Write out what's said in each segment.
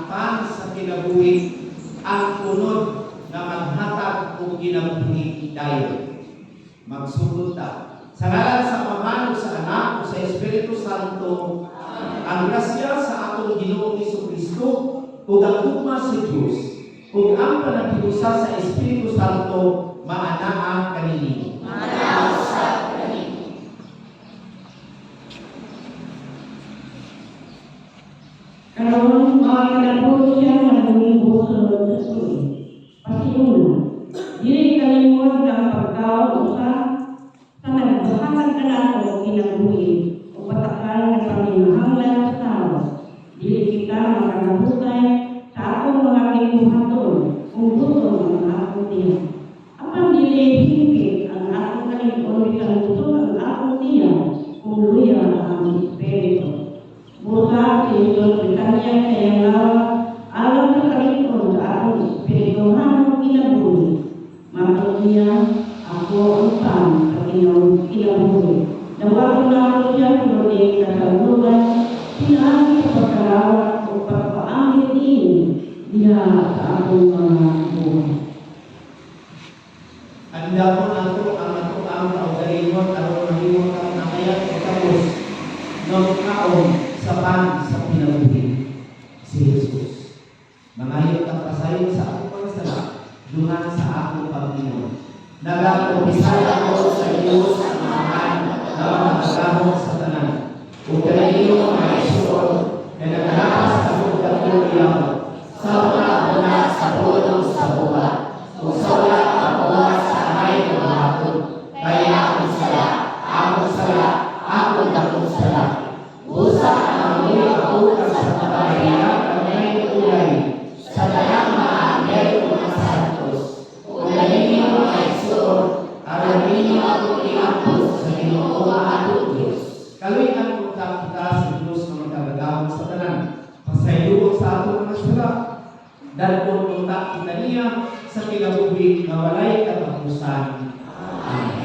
pan sa kinabuhi ang unod na maghatag o kinabuhi dayon. Magsugod ta. Sa ngalan sa Ama ug sa Anak ug sa Espiritu Santo, ang grasya sa atong Ginoong Jesucristo ug ang tugma sa Dios ug ang panaghiusa sa Espiritu Santo maanaa kanini. Maanaa sa kanini. Karon makakalapo siya ng buso sa suwi. Pasiuna, dili kalimot ang pagkaon sa nagbahatag ka nato kinabuhi o patakal na paminahanglan sa tao. Dili kita makalabutay sa akong mga kinuhaton kung gusto ang akong tiyan. Apan dili hingpit ang akong kalimon bilang gusto ang akong tiyan kung luya ang Espiritu. Busa Kristus Britanya kayang lawak alam sa kalimon sa akong espirituhan kinabuhi. Matod niya ako ang pan sa kinabuhi. Nawag na ako siya pinuling kasalugan, sinabi sa pagkalawak o pagpaamit din niya sa akong mga buhay. Anda mo nato ang natuang kaugalingon aron mahimong kang namayat o tapos ng kaon sa pan sa kinabuhi. Si Jesus. Mangayot ang pasayon sa akong mga sala, dungan sa akong Panginoon. Nagapumpisal ako sa Diyos ang mahan na magagahon sa tanan. Kung kailangan mo mga isurod na nagalakas sa budak mo iyaw, sa mga muna sa bulong sa buwa, kung sa wala ka buwa sa amay ng hapon, kaya akong sala, akong dakong sala. Usa ang mga kabukas sa kabahayan ng may tulay, sa dalang mga anghel o mga santos. Kung galing mo mga isurod, alamin niyo ako iapos sa Ginoo ang Diyos. Kaluyan ko kita sa Diyos na magkagagawang sa tanan. Pasayuon sa atong mga sala. Dahil kung kita niya sa kinabuhi na walay katapusan. Amen.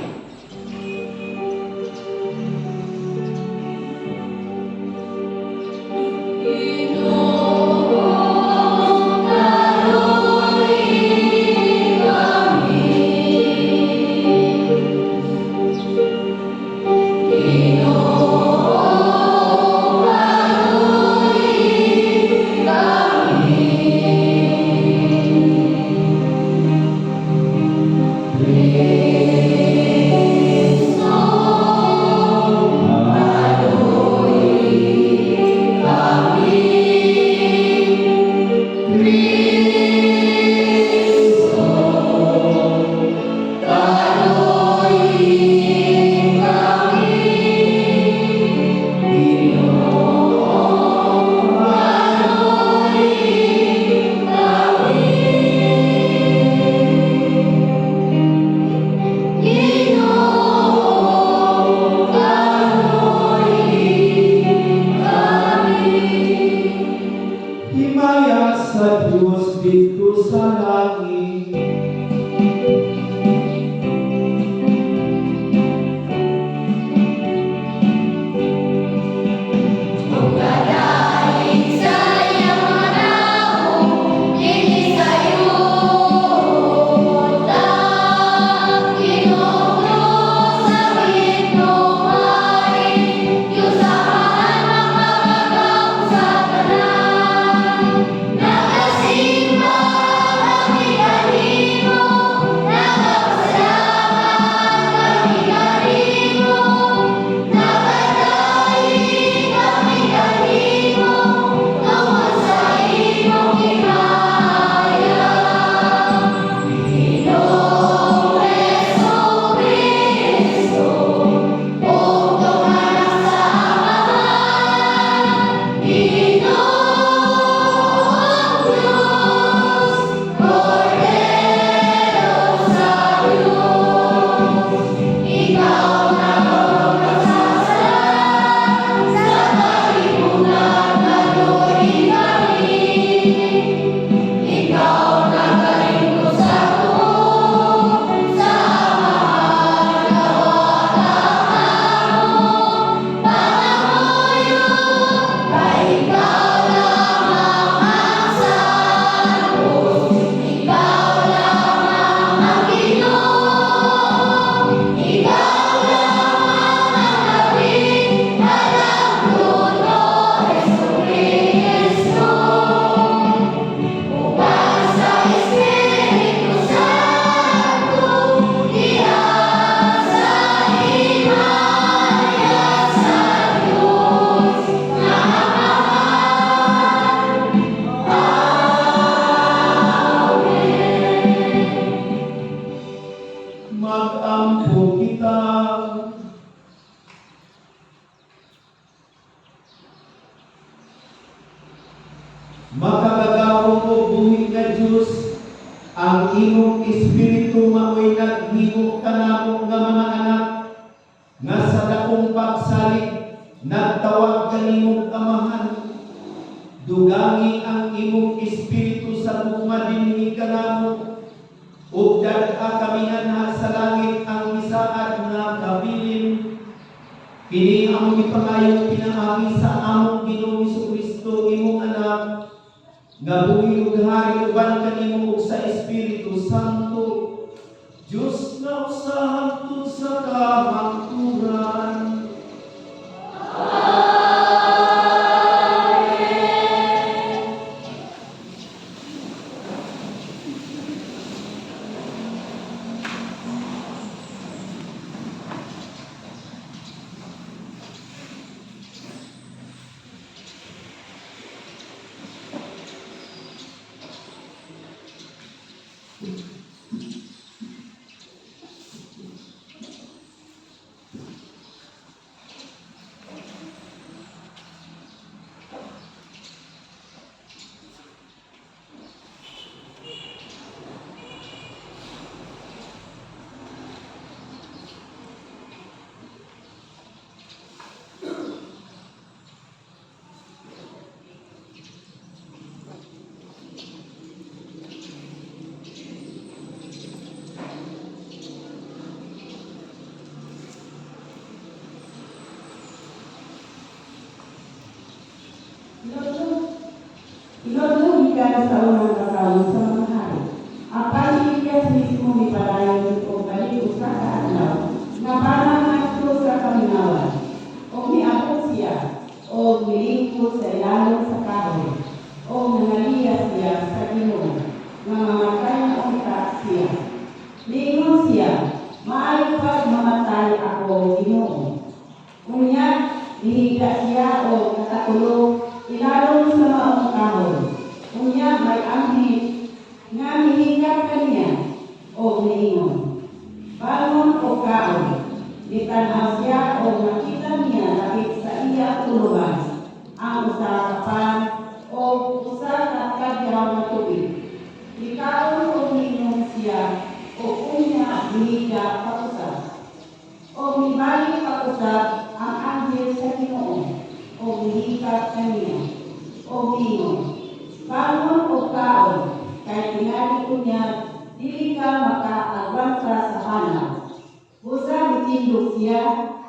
Himaya sa Diyos dito sa langit. Nakasimba kami kanino Diyos, ang imong espiritu mao'y naghimo kanamo nga mga anak, nga sa dakong pagsalig nagtawag kanimong amahan. Dugangi ang imong espiritu sa tugma dinhi kanamo, ug dad-a kami anha sa langit ang misaad nga kabilin. Kini ang ipangayong pinaagi sa among Ginoong Jesucristo imong anak, nga buhi ug hari uban kanimo ug sa Espiritu Santo, Diyos na usahan tud sa kamangturan. Inuulit ka sa unang kasawin sa mga hari. Ang pag-iigas mismo ni padayon o balik sa kaadlaw, na parang nagto sa kaminawan, o miabot siya, o milingkod sa ilalong sa kahoy, o nangaliyas siya sa Ginoo, nga mamatay na unta siya. Lingon siya, maayo pa mamatay ako, Ginoo. Unya, lihiga siya o nakatulog, ilalong sa maong kahoy. Unya may anghel nga mihigat kaniya o niingon, bangon o kaon, itanaw siya o nakita niya lakit sa iya tulugan ang usa ka pan o usa ka kadyaw na tubig. Ikaon o niingon siya o unya mihiga pakusap o mibalik pakusap ang anghel sa Ginoo o mihigat kaniya o mingon, bangon o kaon, kay tingali ko niya, dili ka makaagwanta sa hanaw. Busa mitindog siya,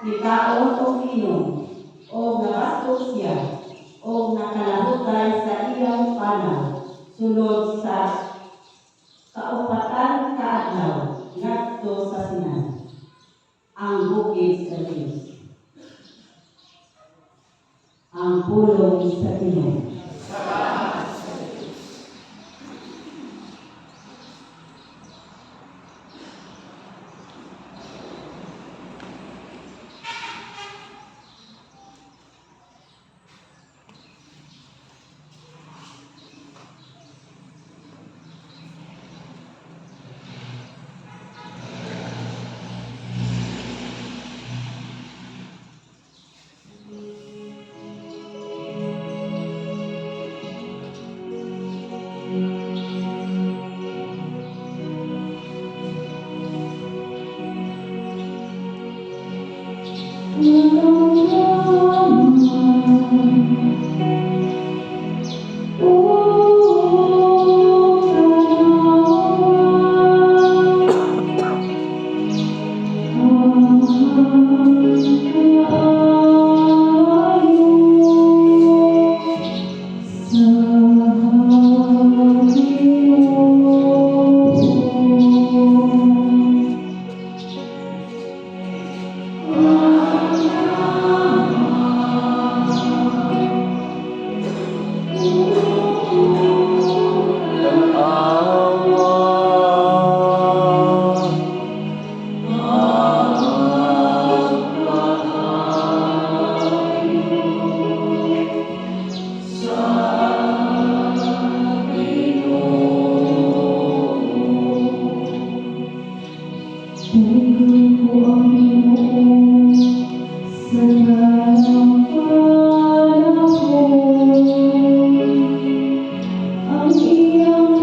ni kaon o mingon, o nabastos siya, o nakalahutay sa iyang panaw, sunod sa kaupatan kaadlaw, ngadto sa Sinan, ang bukid sa Diyos. Ang pulong sa Ginoo. Ang iyang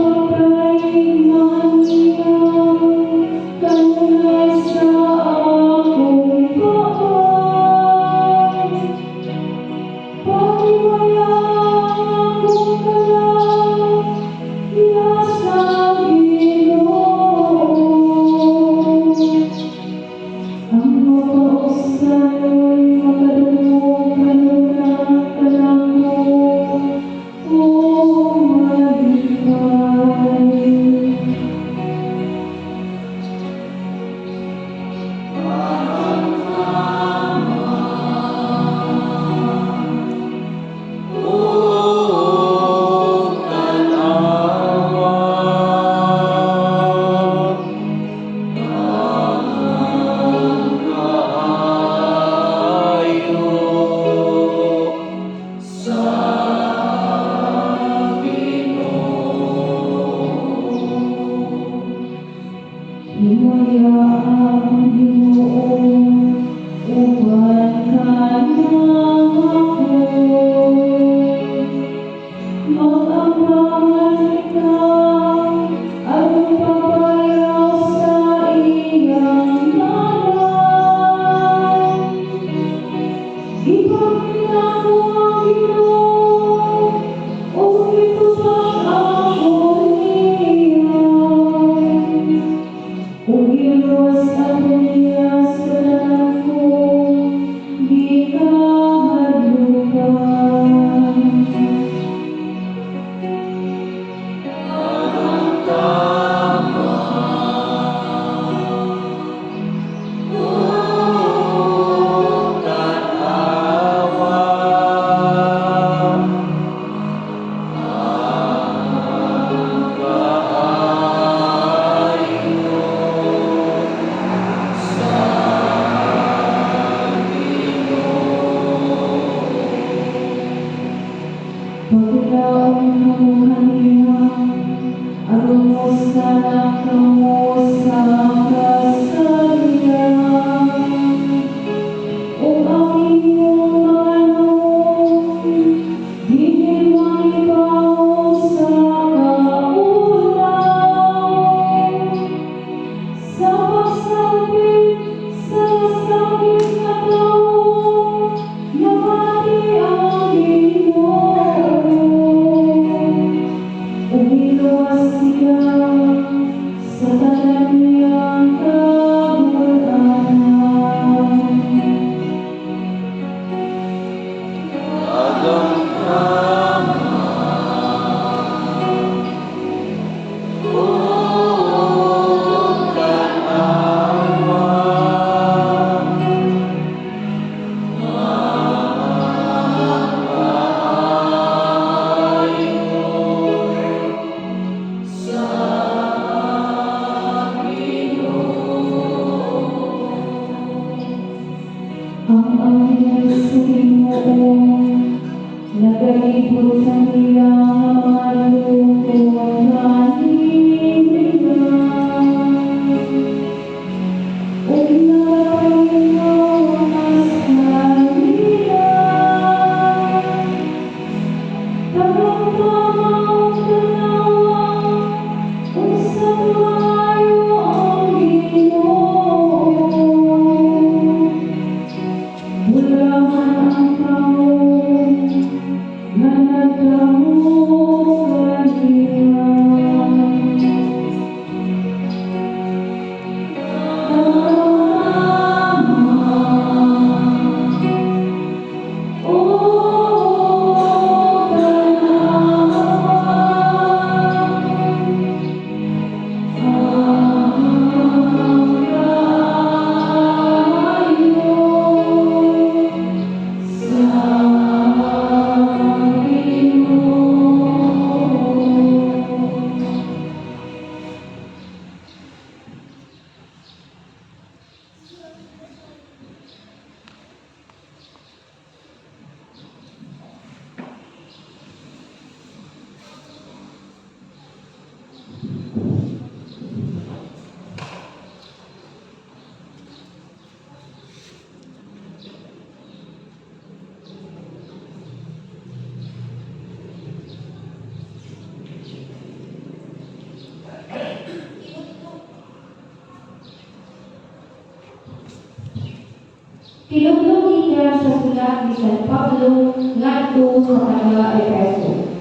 Tinutulungan niya sa sulat ni San Pablo ngadto sa mga Efeso.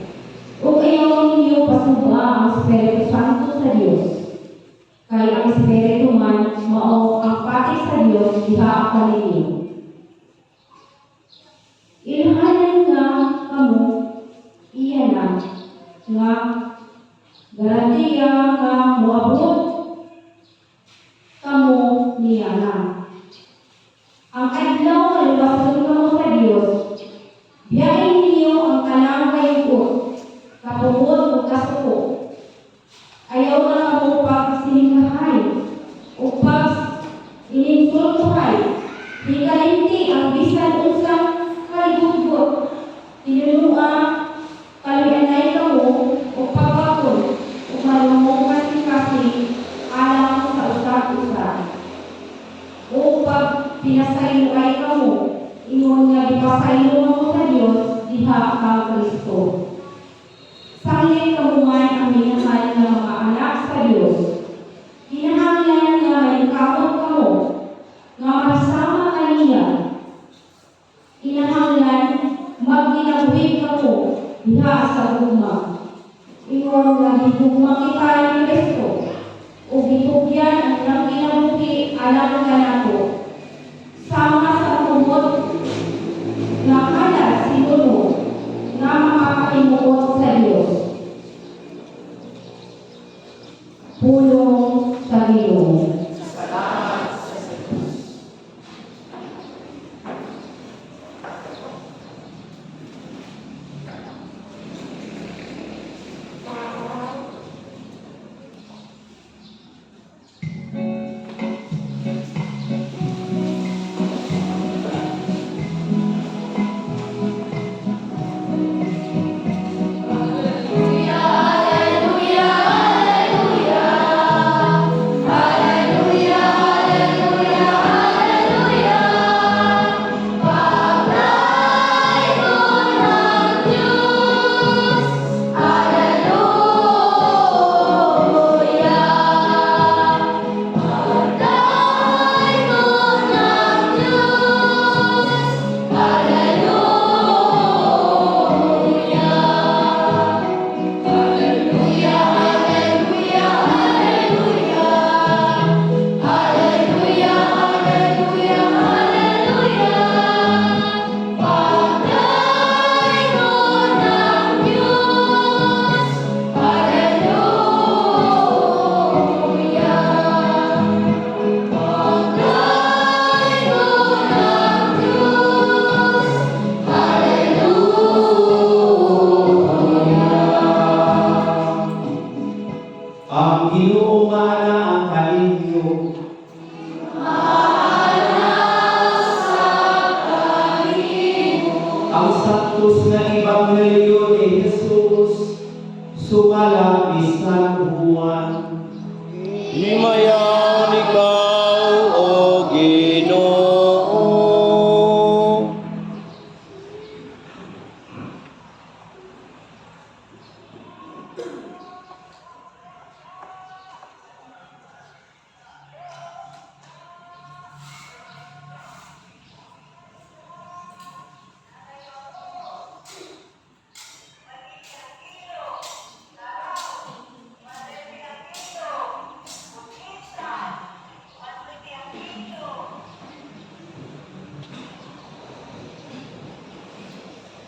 Ug ayaw ninyo pasuba ang Espiritu Santo sa Dios. Kaya ang Espiritu man mao ang pati sa Dios diha kaninyo. Ilhanan nga kamo iya na nga garantiya nga moabot kamo niya na. Ang adlaw nga luwaston kamo sa Dios, biyahin ninyo ang kanang kayugot, kapungod o kasuko. Ayaw na kamo pagsiningkahay o pag ininsultuhay, hikalinti ang bisan unsang kaligugot, tinulunga, kaluyanay kamo o pagkakon o malumukan kasi alam sa usap-usap. O pag pinasaylo ay kamo, ingon nga ipasaylo mo sa Dios diha kang Kristo. Sanglit kamungan ang minahal ng mga anak sa Dios. Kinahanglan nga may kamot kamo, nga magsama kaniya. Kinahanglan magginagwig kamo diha sa gugma. Ingon nga gitugma kita ni Kristo, o gitugyan ang nang ginabuhi alam ka nato. Sama sa kumot na kada sinuno na makakaimuot sa Diyos. Pulong sa Ginoo. Ang Ginoo mana ang kalinyo. Ang saktos nga Ebanghelyo ni Jesus sumala ni San Juan. Himayaw ikaw, O Ginoo.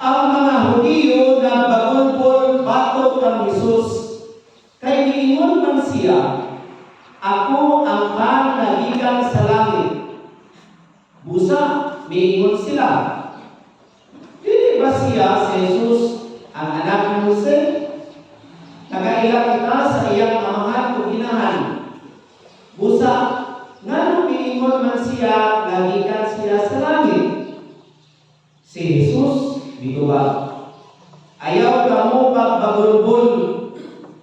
Ang mga Hudiyo na bagulpon batok kang Jesus, kay giingon man siya, ako ang pan na gikan sa langit. Busa, miingon sila. Dili ba siya si Jesus ang anak ni Jose? Nagaila kita sa iyang amahan o ginahan. Busa, nganong miingon man siya na gikan siya sa langit? Si Jesus bituba. Ayaw kamo pagbagulbol.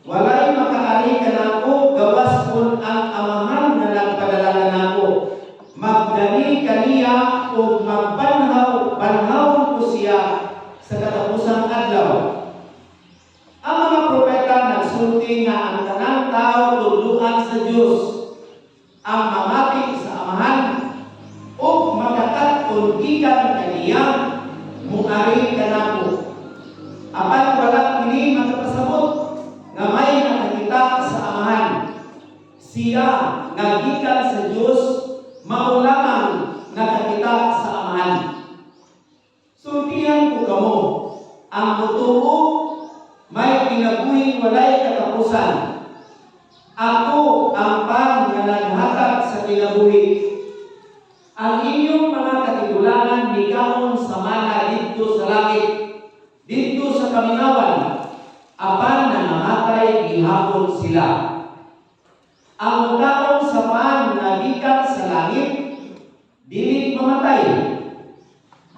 Walay makaari ka nako gawas kun ang amahan na nagpadala nako. Magdali kaniya o magbanhaw ko siya sa katapusang adlaw. Ang mga propeta nagsulti nga ang tanang tao tudluan sa Dios. Ang mamati sa amahan o magatat o siya nga gikan sa Dios mao lamang nakakita sa Amahan. Sultihan ko kamo, ang motuo may kinabuhing walay katapusan. Ako ang pan nga naghatag sa kinabuhi. Ang inyong mga katigulangan mikaon sa mana dito sa langit, dito sa kaminawan, apan na namatay gihapon sila. Ang makaon sa pan nga gikan sa langit, dili mamatay.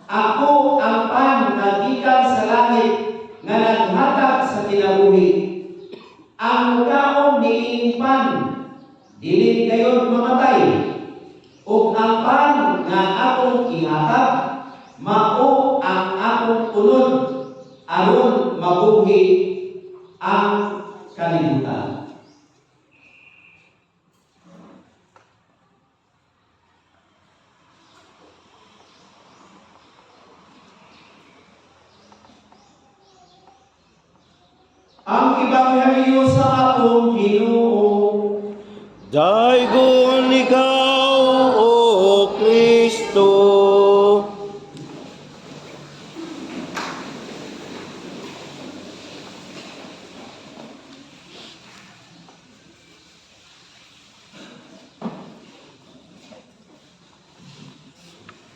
Ako ang pan nga gikan sa langit nga naghatag sa kinabuhi. Ang makaon niining pan, dili gayon mamatay. Ug ang pan nga akong ihatag, mao ang akong unod aron mabuhi ang kalibutan. Ang ebanghelyo sa atong Ginoo. Daigon ikaw, O Kristo.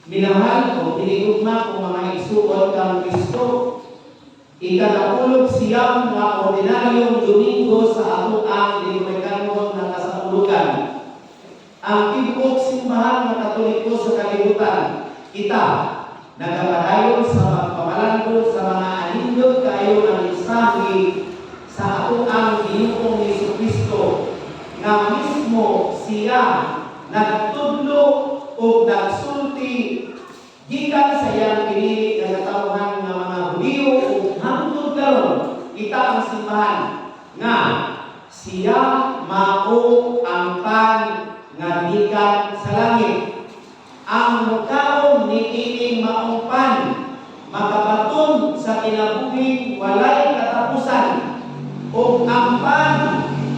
Minahal o tinigugma kung mga igsuon kang Kristo, ikalapulog siyang nga ordinaryong Domingo sa ato ang linumekanong na kasapulugan. Ang tibok simbahan ng Katoliko sa kalibutan, kita, nagapadayon sa pagpamalandod sa mga anindot kayo ng mensahe sa ato ang Ginoong Jesucristo, nga mismo siya nagtudlo o nagsulti gikan sa iyang pinili nga katawhan nga mga Hudiyo ug hangtod karon kita ang simbahan nga siya mao ang pan nga gikan sa langit. Ang mukaon niining maong pan makabaton sa kinabuhing walay katapusan, ug ang pan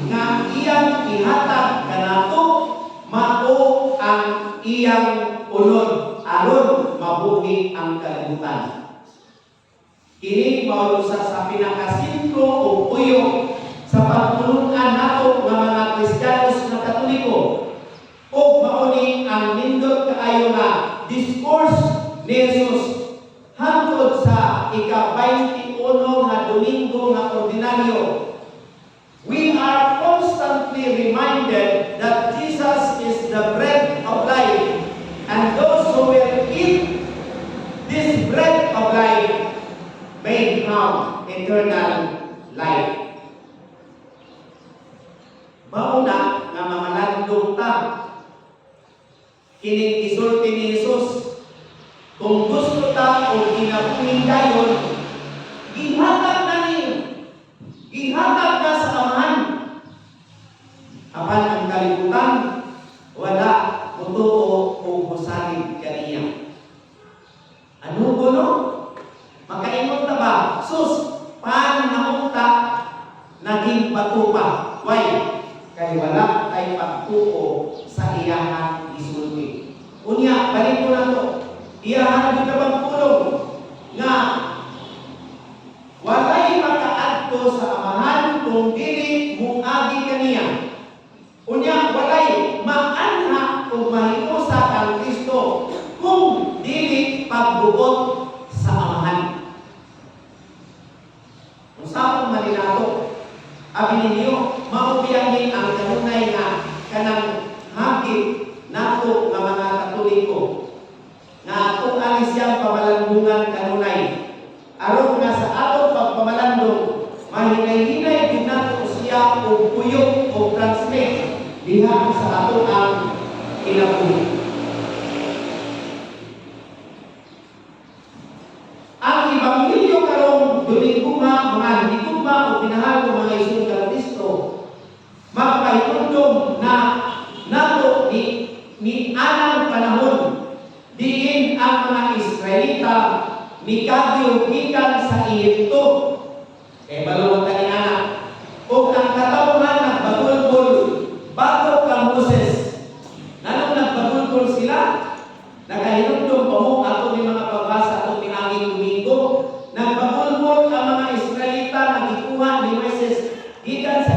nga iyang ihatag kanato mao ang iyang unod aron mabuhi ang kalibutan. Kini mao usa sa pinakasentro o puyo sa pagtulungan nato nga mga Kristiyanos na Katoliko, ug mao ni ang nindot kaayo nga discourse ni Jesus hangtod sa ika-21 nga Domingo nga ordinaryo. We are constantly reminded that Jesus is the bread of life, and those who will eat this bread of life may have eternal life. Mauna nga mamalandong ta, kining gisulti ni Jesus, kung gusto ta o kinabuhing dayon, gihatag na niyo, gihatag na sa Amahan. Apan ang kalibutan, wala mutuo o husalig kaniya. Ano kuno? Makaingon ta ba? Sus, paano naunta naging patupa? Why? Kay wala kay pagtuo sa iyahang isulti. Unya, balik ko na to. Iyahang gitawang pulong nga walay makaadto sa Amahan kung dili muagi kaniya. Unya, walay maanha kung mahiusa kang Kristo kung dili pagbuot sa Amahan. Usapon maninato, abi ninyo, maubiyahin ang kanunay nga kanang hagit nato nga mga Katoliko nga atong alis siyang pamalandungan kanunay. Aron nga sa atong pagpamalandong, mahinay-hinay din nato siya o puyok o translate diha sa ato ang kinabuhi. Ang Ebanghelyo karong Domingo mga hinigugma o pinahal ng mga isun kang Kristo, magpahitundong na nato ni anang panahon diin ang mga Israelita mikadyo gikan sa Ehipto. Maluwag ka ni anak. O ang katawhan ng bagulbol bago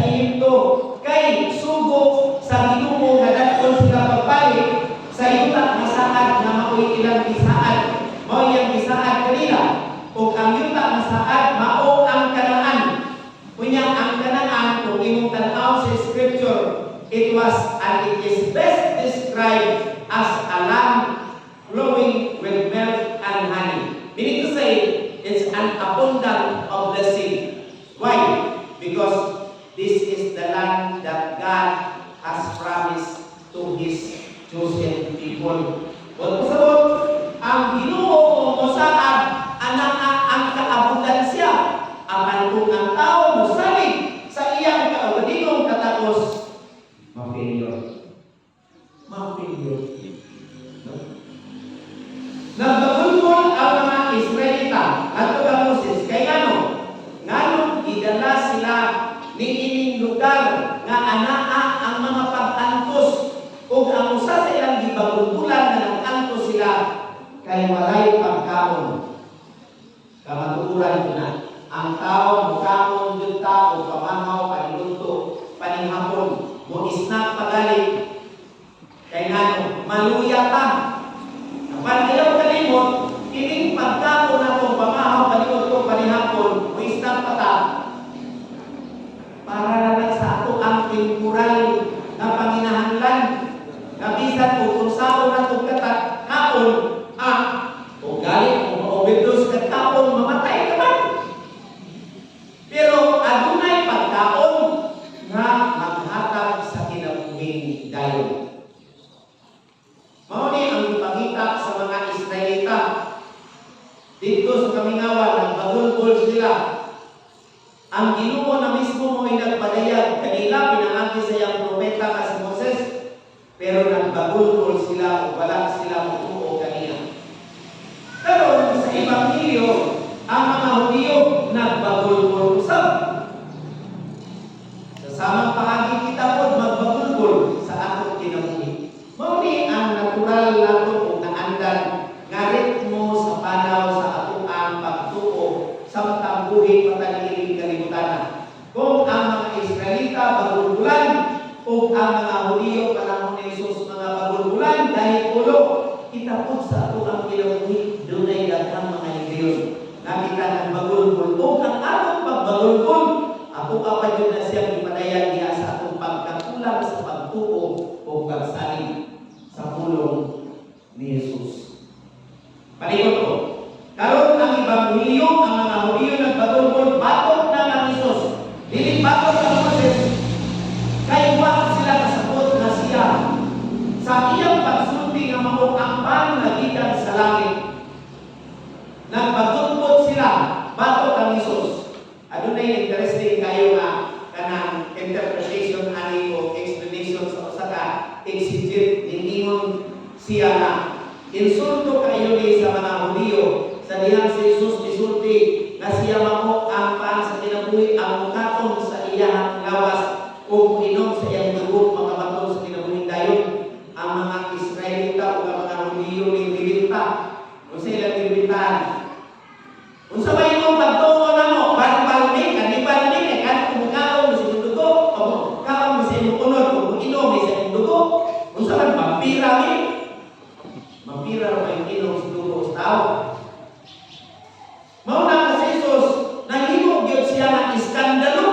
Ehipto. Kay sugo sa Ginoo nga dadton sila pagbalik sa yuta nga saad nga mao'y ilang bisaad. Mao yang bisaad kanila. Ug ang yuta nga saad mao ang Kanaan. Kunya ang Kanaan kung imong tan-aw sa scripture, it was and it is best described as a land flowing with milk and honey. Meaning to say, it's an abundant of blessing. Why? Because this is the land that God has promised to His chosen people. Wag pasabot, ang Ginoo o saad ang kaabundansya. Apan kung ang tao mosalig sa iyang kaugalingon katapos ma-failure. Nagbabulbol ang mga Israelita at ang Moses kay nganong idala sila ni ining lugar nga anaa ang mga pag-antos ug ang usa sa ilang gibabulbulan nga nag-antos sila kay walay pagkaon. Kamatuoran ko na ang tao mukaon jud tao pamanaw panilunto panihapon mo isnak pagalit kay maluya ta. Apan ayaw kalimot ining pagkaon nato pamahaw panilunto panihapon mo isnak pata para lang sa ato ang temporal na panginahanglan na bisan kung saan nato kaon o galit o maobedus kaon mamatay ka man. Pero adunay pagkaon nga maghatag sa kinabuhing dayon. Mao ni ang ipangita sa mga Israelita dito sa kamingawan ng bagulbol sila. Ang Ginoo na mismo mo'y nagpadayag kanila pinaagi sa iyang propeta nga si Moses, pero nagbagulbol sila o wala sila mutuo kanina. Pero sa Ebanghelyo, ang mga Hudyo nagbagulbol usab. Sa samang paagi kita po magbagulbol sa atong kinabuhi. Mao ni ang natural nato ug naandan nga ritmo sa panaw sa atong pagtuo sa matang buhi pataliling kalibutan. Kung ang mga Israelita bagulbulan ug ang mga Hudyo panahon ni Jesus mga bagulbulan dahil ulo kita po sa atong kinabuhi dunay daghang mga higayon. Nakita ng bagulbol o ang atong pagbagulbol ako kapag na siyang ipadayag niya sa atong pagkakulang sa pagtuo o pagsalig sa pulong ni Jesus. Palikot ko, karon ang Ebanghelyo, ang mga Hudyo nagbagulbol batok na ng Jesus. Dili batok na Moses. Kay wa sila kasabot na siya sa iyang pagsulti nga mao ang panlagitan sa langit. Nagbagulbol sila batok ang Jesus. Adunay interesting kayo nga kanang interpretation ani o explanation sa usa ka exegete ningon siya na insulto kayo ni sa mga Hudyo sa dihang si Jesus gisulti nga siya mao ang paan sa kinabuhi ang mukaon sa iyang lawas o inom sa iyang dugo makabaton sa kinabuhi dayon. Ang mga Israelita o ang mga Hudyo ni Bilita o sa ilang Bilitan unsa ba imong pagtuo namo balbalmi kanibal kan kumukaon sa imong dugo o kaon sa imong unod o inom sa imong dugo unsa man vampira mi vampira ra inom sa dugo sa tao. Mao na si Jesus nahimo gyud siya nga iskandalo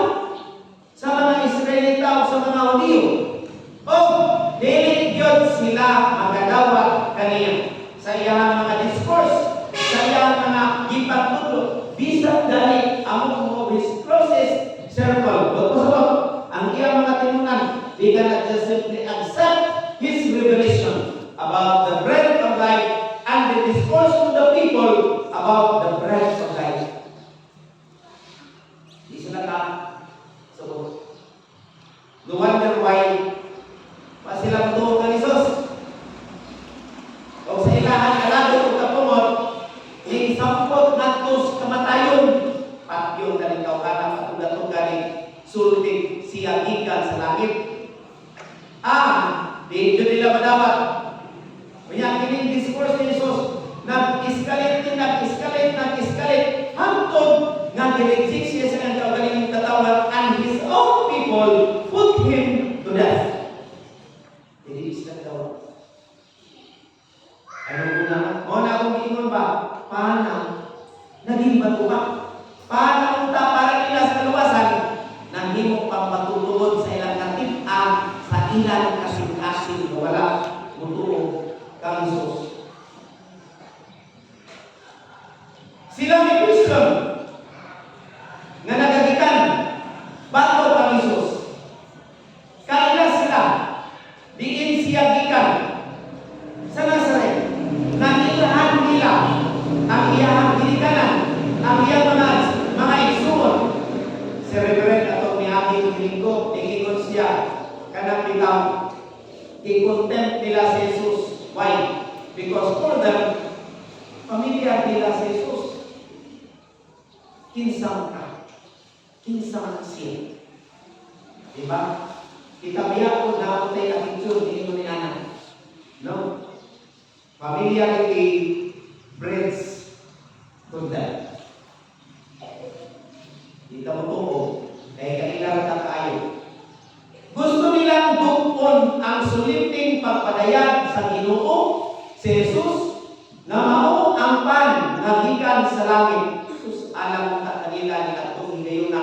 sa mga Israelita o sa mga Hudyo o dili gyud sila magadawat kaniya sa iyang mga discourse sa iyang mga gipagtudlo bisan dali among mo his closest circle. Pagpasabot ang iyang mga tinunan, they cannot just simply accept his revelation about the bread of life and the discourse to the people about the bread of life. Di sila ka sabot. No wonder why pa sila mutuo ka ni Jesus. O sa ilahan kalado o kapungod ning sampot natos kamatayon patyo talikaw kana patugatog galing sultig siya gikan sa langit. Di nila madawat. Kaya kining discourse ni Jesus nag-escalate hangtod nga giregsik siya sa kanyang kaugalingong katawan and his own people people put him to death. Dili isla daw. Ano ko naman? O na akong ingon ba? Paano? Naging batuka. Paano ta para nila sa kaluwasan? Nanghimo pang matutulod sa ilang katip-an sa ilang kasing-kasing na wala mutuo kang Isus. Sila may Christian nga nagagikan bago kang Isus. Kaila sila diin siya gikan sa Nazaret. Nanilahan nila ang iyang ginikanan, ang iyang mga igsuon. Si Reverend atong niaging linggo, tingingon siya kanang bitaw, i-contempt nila si Jesus. Why? Because for them, pamilya nila si Jesus. Kinsang ka, kinsang siya. Diba? Kita biya po na ako tayo attitude ni Ino ni Ana. No? Pamilya iti breeds to them. Di ka mo kaya kanilang takayo. Gusto nilang bukon ang suliting pagpadayag sa Ginoo, si Jesus, na mao ang pan na gikan sa langit. Sus, alam mo ka kanila ni atong ngayon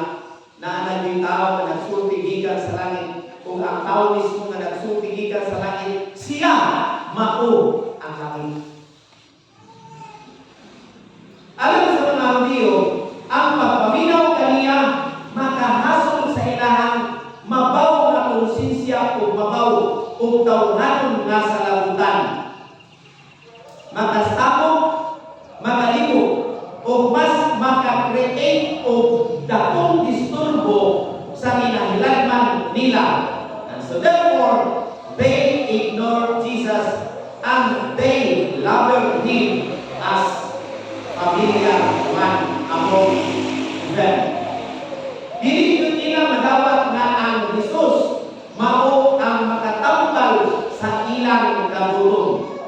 na yung tao na nagsulti gikan sa langit. Kung ang tao mismo na nagsulti gikan sa langit, siya mao ang langit. Alam sa mga Hudyo, ang pagpaminaw kaniya makahasol sa ilahang mabaw na konsensya o mabaw o tawhanon nga sa labutan. Makasabog, makalibog, o mas makakreate o dakong disturbo sa kinahilagman nila. And so therefore, they ignore Jesus and they label him as pamilya one among them. Dili yun nila madawat na ang Jesus mao ang makatambal sa ilang kabutong.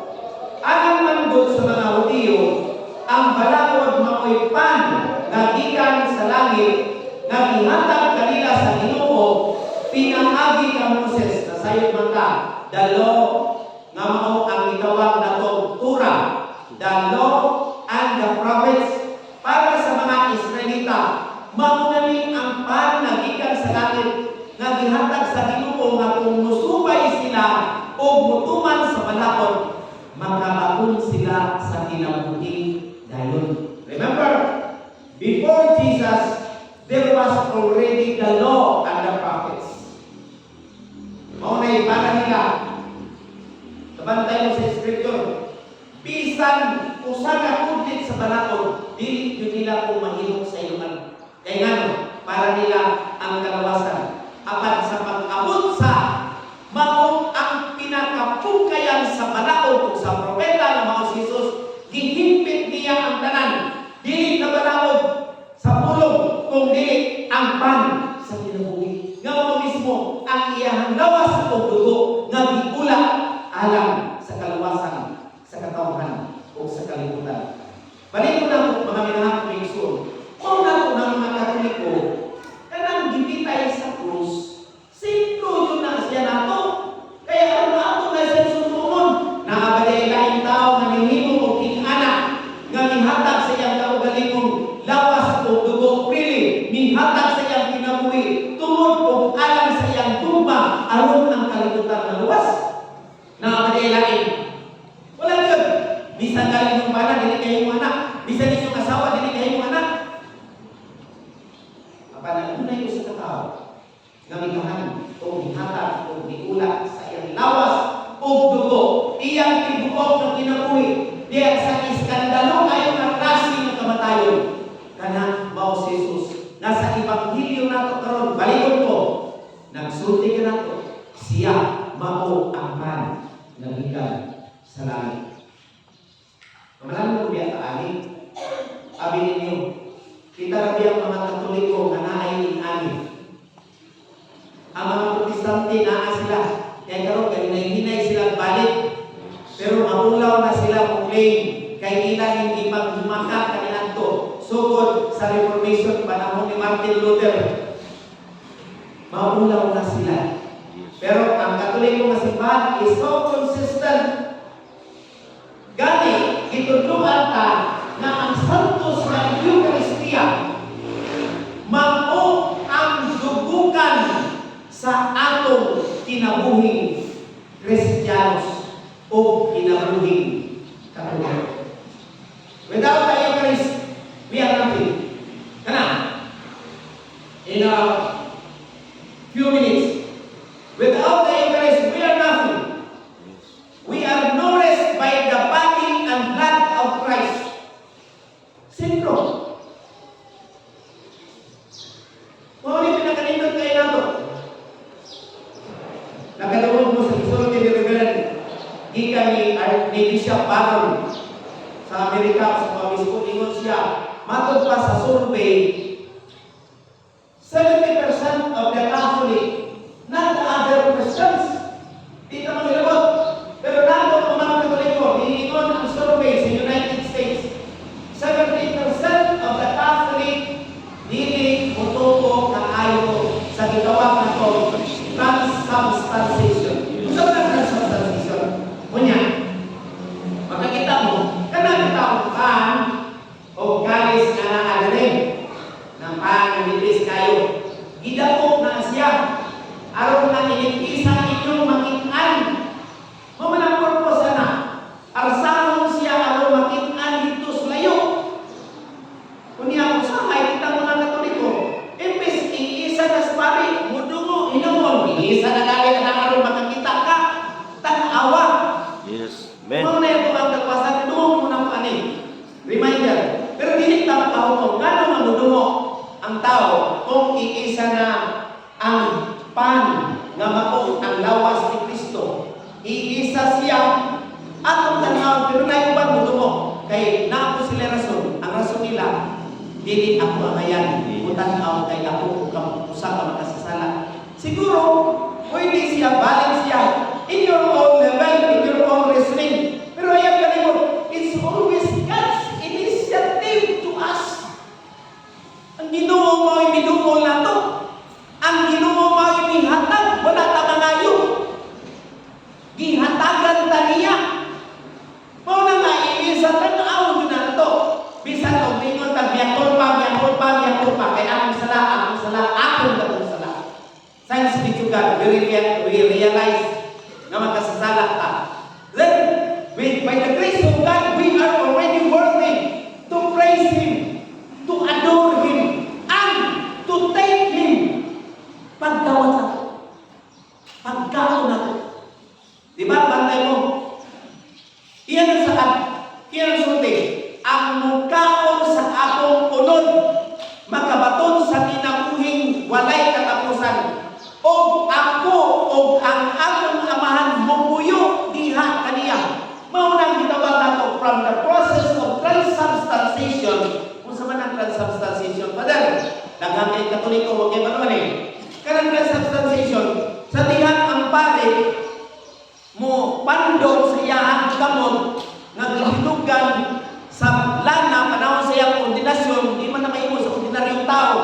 Alang manggod sa mga Hudyo, ang balakod mao'y pan nga gikan sa langit nga gihatag kanila sa Ginoo pinangagi ka Moses na sayod man ka the law nga mao ang gitawag natong Torah, the law and the prophets para sa mga Israelita. Mao nami ang pan nga gikan sa langit nga gihatag sa Ginoo nga kung musubay sila o mutuman sa balakod makabakon sila sa kinabuhi dayon. Remember, before Jesus, there was already the law and the prophets. Maunay para nila. Kabantay mo sa Scripture. Bisan usa ka kudlit sa balakod, dili yun nila kung mahimong sa iluman. Kaya nga para nila ang kalawasan. Apan sa pag-abot sa mao ang pinakapukayan sa balakod o sa propeta na mao si Jesus, gihimpit niya ang tanan. Dili na balakod sa pulong, kung dili ang pan sa kinabuhi. Nga mo mismo ang iyang lawas o dugo nga giula alang sa kalawasan, sa katawhan o sa kalibutan. Balik ko na mga minahal ng Igsoon. Kung na po ng mga Katoliko, kanang gipitay sa krus, sintro yun na siya nato. Kaya ano ato na siya sumunod? Nakabaday laing tao na nihimo o king-anak nga mihatag sa iyang kaugalingong lawas o dugo pili, mihatag sa iyang kinabuhi, tungod o alang sa iyang tumba, aron ang kalibutan na luwas. Nakabaday laing. Wala yun. Bisan galing yung bana, dili kayo yung anak. Bisan inyong asawa, dili kayo yung anak. Panalunay ko sa katao nga migahan o mihatag o miula sa iyang lawas o dugo, iyang tibuok ng kinabuhi, diya sa iskandalo ayon ang klase ng kamatayon. Kana mao si Jesus. Nasa Ebanghelyo nato karon, balikon ko, nagsulti ka nato, siya mao ang pan nga gikan sa langit. Kamalan ko biya taani, abi ninyo, kita rabi ang mga Katoliko nga naay ani. Ang mga Protestante naa sila. Kaya karon kay hinay sila balik. Pero maulaw na sila kung claim kay ila hindi paghimaka kaniadto sugod sa Reformation panahon ni Martin Luther. maulaw na sila. Pero ang Katoliko nga simbahan is so consistent. Gani, gitudluan ta na ang Santos nga Eucharistia mao ang dugukan sa atong kinabuhing Kristiyanos o kinabuhing Katoliko. Without the Eucharist, we are nothing. Kana? In a few minutes, without the Eucharist, we are nothing. We are nourished by the body and blood of Christ. Sentro. Kung ano yung pinakalindot kayo nato? Nakatawag mo sa Isulti ni Reverend Ika ni Bishop Barron sa Amerika, sa mga bispo, ingon siya, matod pa sa survey, 70% of the Catholic, not the other Christians. Di naman nilabot. Pero nato ang mga Katoliko, iniingon ang survey sa United States, 70% of the Catholic dili mutuo kaayo sa gitawag na ito, transubstantiation. Gusto mo na transubstantiation? Kunya, makakita mo, kanang taong pan o galis na naagaling ng panangitis kayo. Gidapok na siya. Aron na inikisa inyong makitaan. Mamanang purpose na. Arsahon siya aron makitaan dito sa layo. Kunya kung samay kita mga Katoliko, imbes iisa na sa pari, mudungo, inumon, iisa na galing na aron makakita ka, tanawa. Yes. Amen. Kung na ito ang nagpasan, dungo mo ng panin. Reminder. Pero hindi ka makahukom. Gano'n mamudungo ang tao kung iisa na ang pan nga mao ang lawas ni Kristo. Iisa siya at ang tanaw, pero na iban mo kay napo sila rason. Ang rason nila, dili ako angayan, utanaw kay ako usa ka makasasala. Siguro, pwede siya, balance siya in your own level, in your own reasoning. Pero ayan kanimo, it's always God's initiative to us. Ang Ginoo mo ay midungol na to. Ang Ginoo mo ay mihatag, wala ta mangayo. Gihatagan ta niya. Mao na nga iisa tan-aw yun na to. Bisan og ningon ta biyakol pa kay akong sala, akong katong sala. Thanks be to God, we realize na makasasala ka. Then, by the grace of God, we are already worthy to praise Him, to adore Him, and to thank Him. Pagkawat ako. Pagkaon ako. Diba? Bantay mo. Iyan ang saan. Iyan ang sulti. Ang mukhaon sa akong unod, makabaton sa kinabuhing walay katapusan. O ako o ang akong amahan mumuyo diha kaniya. Maunang gitawag nato from the process of transubstantiation. Kung sa man ang transubstantiation, Father, naghamit Katoliko, huwag kayo manuman eh. Karang transubstantiation, sa dihan ang pare mo pandong sa iyahang kamot, naghilugan sa lana, panahon sa iyang ordinasyon, di man na mahimo sa ordinaryong tao,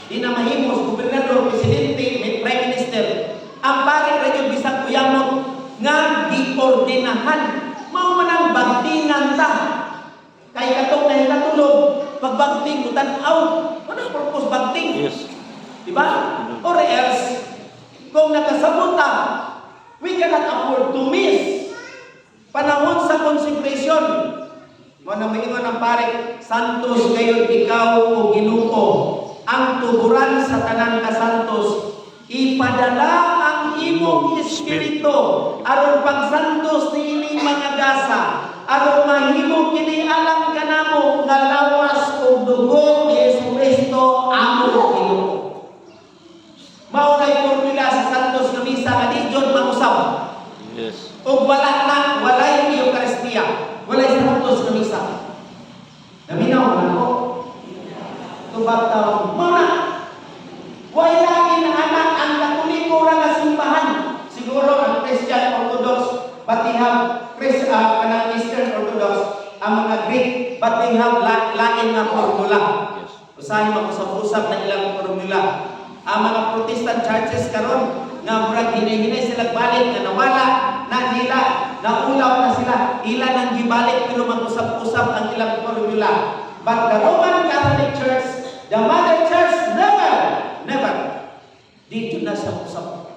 di na mahimo sa gobernador, presidente, may prime minister. Ang pare radyo bisang kuyamot nga giordinahan, mao man ang bagtingan ta. Kay katong na katulog, pagbagting utan-aw, ano ang purpose bagting? Yes. Diba? Or else, kung nakasabot ta, we cannot afford to miss panahon sa consecration. Mo na maingon ang pare, santos gayon ikaw o Ginoo, ang tuburan sa tanan ka santos, ipadala ang imong espiritu aron pagsantos niini mga gasa, aron mahimo kini alang kanamo nga lawas o dugo ni Jesucristo amo Ginoo. Mao na formula sa santos nga misa nga di jud mangusab. Yes. O walay Eucharistia, walay santos nga misa. Naminaw na ako. Tubag taon, mana, wala inaanak ang Katoliko ra nga simbahan. Siguro ang Christian Orthodox, batihang kanang Eastern Orthodox, ang mga Greek, batihang lain nga formula. Yes. Usahin mag-usap-usap na ilang formula. ang mga Protestant churches karon nga murag hinay-hinay sila balik nga nawala na nila, naulaw na sila, ila nang gibalik pero mag-usap-usap ang ilang formula. But the Roman Catholic Church, the Mother Church, never dito na sa usap.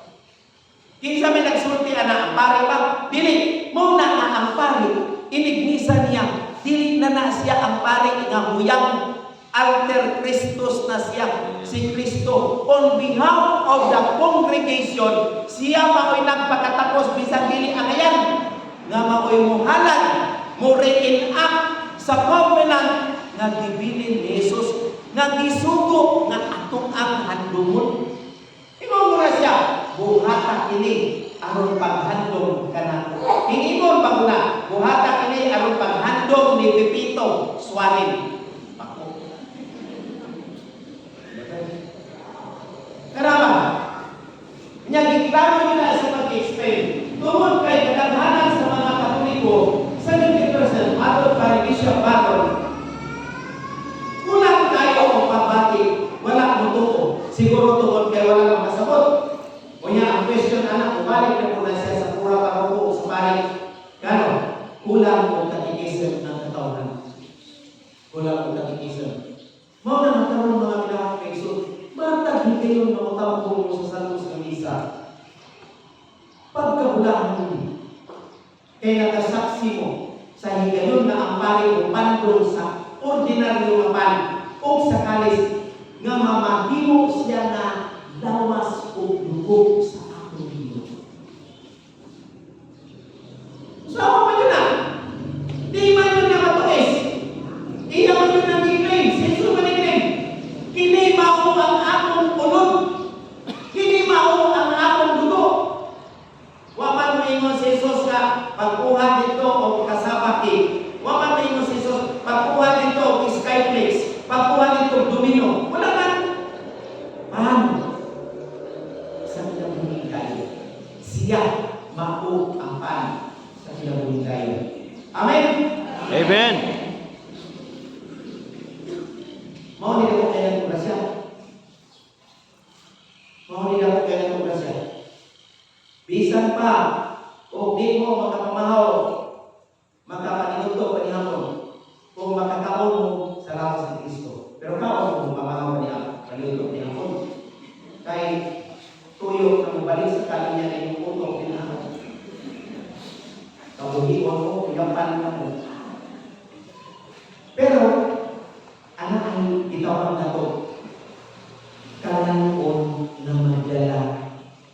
Kinsa may nagsulti ana ang pare ba? Dili mo na nga ang pare inignisa niya. Dili na siya ang pare nga huyang alter Christus na siya, si Kristo. On behalf of the congregation, siya mao'y nagpakatapos bisang dili angayan nga mao'y muhalan, mo re-enact sa covenant nga gibilin ni Jesus, nga gisugo nga atong ang handumon. Ingon mo na siya, buhata kini aron paghandom kana. Ingon ba na, buhata kini aron paghandom ni Pepito Suarez. Karama, niya giklaro nila sa pag-explain. Tungod kay kadaghanan sa mga Katoliko, 70% ato pa ni Bishop Barton, kulang tayo o pabati, wala mo tuko. Siguro tungod kay wala kang masabot. O niya, ang question anak, umalik na po na siya sa pura parupo sa balik. Kano? Kulang o katikisan ng katauhan. Kulang o katikisan. Mao na nagkaroon mga pinakang kaisod. Matag hindi kayo nakatambong mo sa salos ng isa. Pagkabulaan mo, kaya nakasaksi mo sa higayon na ang pari o pandong sa ordinaryo na pan o sa kalis nga mamahimo siya na lawas o lugog sa akong dino. So, ako pa yun na. Di man yun na matuis. Di naman yun na i-claim. Sinso man i-claim. Kini mao ang akong ulod. Kini mao ang akong dugo. Waman mo ingon si Jesus ka pagkuha dito o kasabaki. Waman mo ingon si Jesus pagkuha dito o skyflakes. Pagkuha dito domino. Wala man. Paano? Sa kinabuhin kayo. Siya mao ang pan sa kinabuhin kayo. Amen? Amen. Mau ni dapat kaya ng grasya. Mau ni dapat kaya ng grasya. Bisan pa, o di mo makapamahaw, makapaninuto pa niya mo, kung makakaon mo sa lawas ng Kristo. Pero kao kung mamahaw pa niya, paninuto niya mo. Kay tuyo na mabalik sa kanya niya na yung putok din ako. Kabuhiwan mo, igapan na mo. Pero, anak ang itawag na to, kalanon na magdala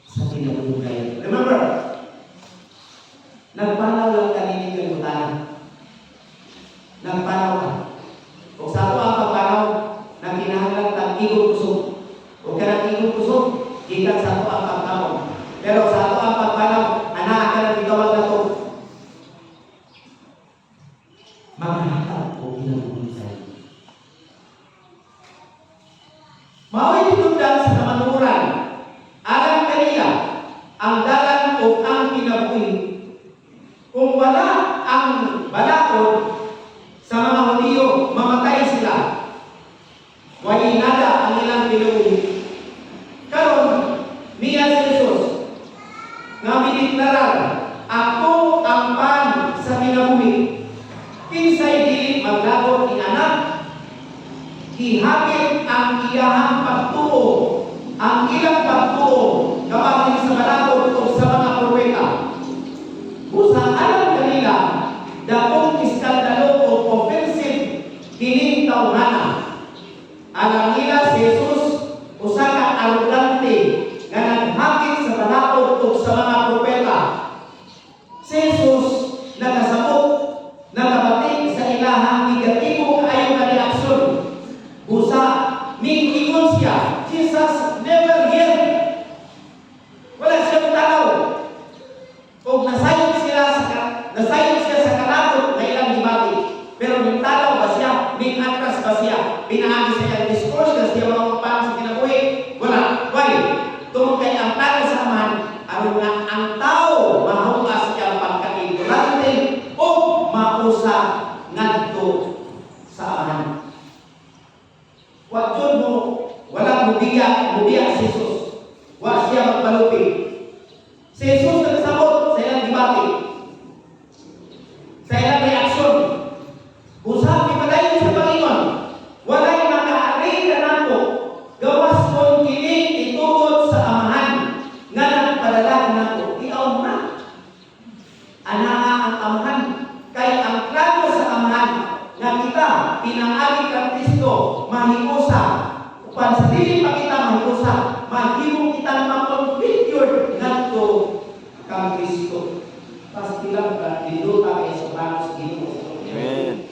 sa kinabuhay. Remember, nagpanaw lang kanini kay Butana. Nagpanaw ka. Kung sa ako ang pagpanaw, na kinahanglan tang igong kusog. Kung ka ng igong kusog, ikat sa ako ang pagpanaw. Pero sa ako ang pagpanaw, anak ka ng itawag na to, maghahatag o kinabuhay. Mao'y tinundan sa kamanuran, alam kanila ang dalan o ang kinabuhi. Kung wala ang balaod sa mga Hudiyo, mamatay sila. Wainada ang ilang kinabuhi. Karon, niya si Jesus, nga miniklarar, ako ang pan sa kinabuhi. Kinsay dili maglabot ni anak, ihapit ang iyahang pagtuo, ang ilang pagtuo, kapag sa malabot o sa mga propeta. Busa alam kanila, dakong iskandalo o offensive, kining tawhana. Alam nila si Jesus, usa ka arrogante, nga naghakit sa malabot o sa mga propeta. Si Jesus, nakasabot, nakabating sa ilahang negatibo kaayo na reaksyon. Busa, ning ingon Si Jesus nagsabot sa ilang gibati. Sa ilang reaksyon. Usap ipadayon sa Panginoon. Walay makaari ka nako. Gawas kong kini itugod sa amahan. Nga nagpadala ka nako. Iaw na. Anaa ang amahan. Kay ang plano sa amahan na kita pinaagi kang Kristo mahiusa. Upan sa dili pa kita mahiusa. Mahimo kita makonfigure ngadto kang Kristo. Pasti lang ka dito ta kay sa panos Ginoo. Amen.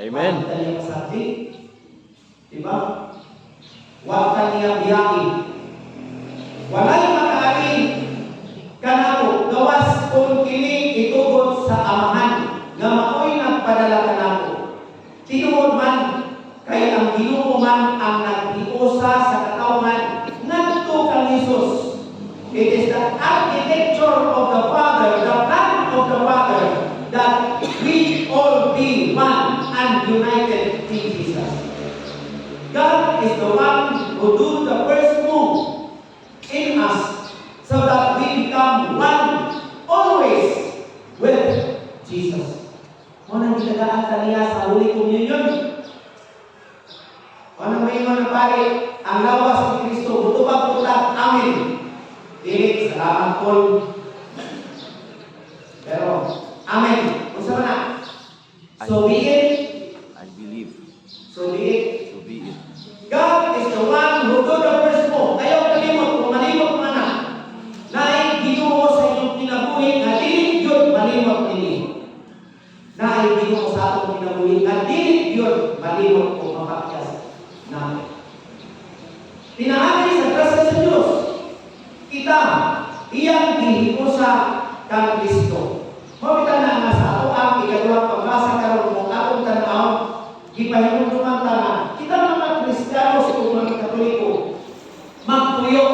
Amen. Pagkita niya masabi, diba? Huwag ka niya biyakin. Walay makaari kanako gawas kung kini itugod sa amahan nga maoy nagpadala kanako. Tinuod man kay ang Ginoo man ang naghiusa sa katawhan ngadto kang Hesus. It is the architecture of the Father, the plan of the Father, that we all be one and united in Jesus. God is the one who do the first move in us so that we become one always with Jesus. Muna ginagaan kaniya sa Holy Communion. Muna may mga pare, ang lawas ni Kristo, butubag-butag, amin. Dili, salamat po. Pero, amen. Kung saan na? So be it. I believe. So be it. So be it. God is the one who do the first move. Ayaw kalimot, kung malimot man na, naay Ginoo sa inyong kinabuhi, na dili yun malimot nini. Naay Ginoo sa atong kinabuhi, na dili yun malimot o mapakyas namin. Tinaanay sa grasya sa Diyos, kita, iyang gihiusa kang Kristo. Mabita na nga sa ato ang ikaduhang pagbasa karon kung atong tanaw, gipahinumduman tanan. Kita mga Kristiyano sa mga Katoliko, magpuyo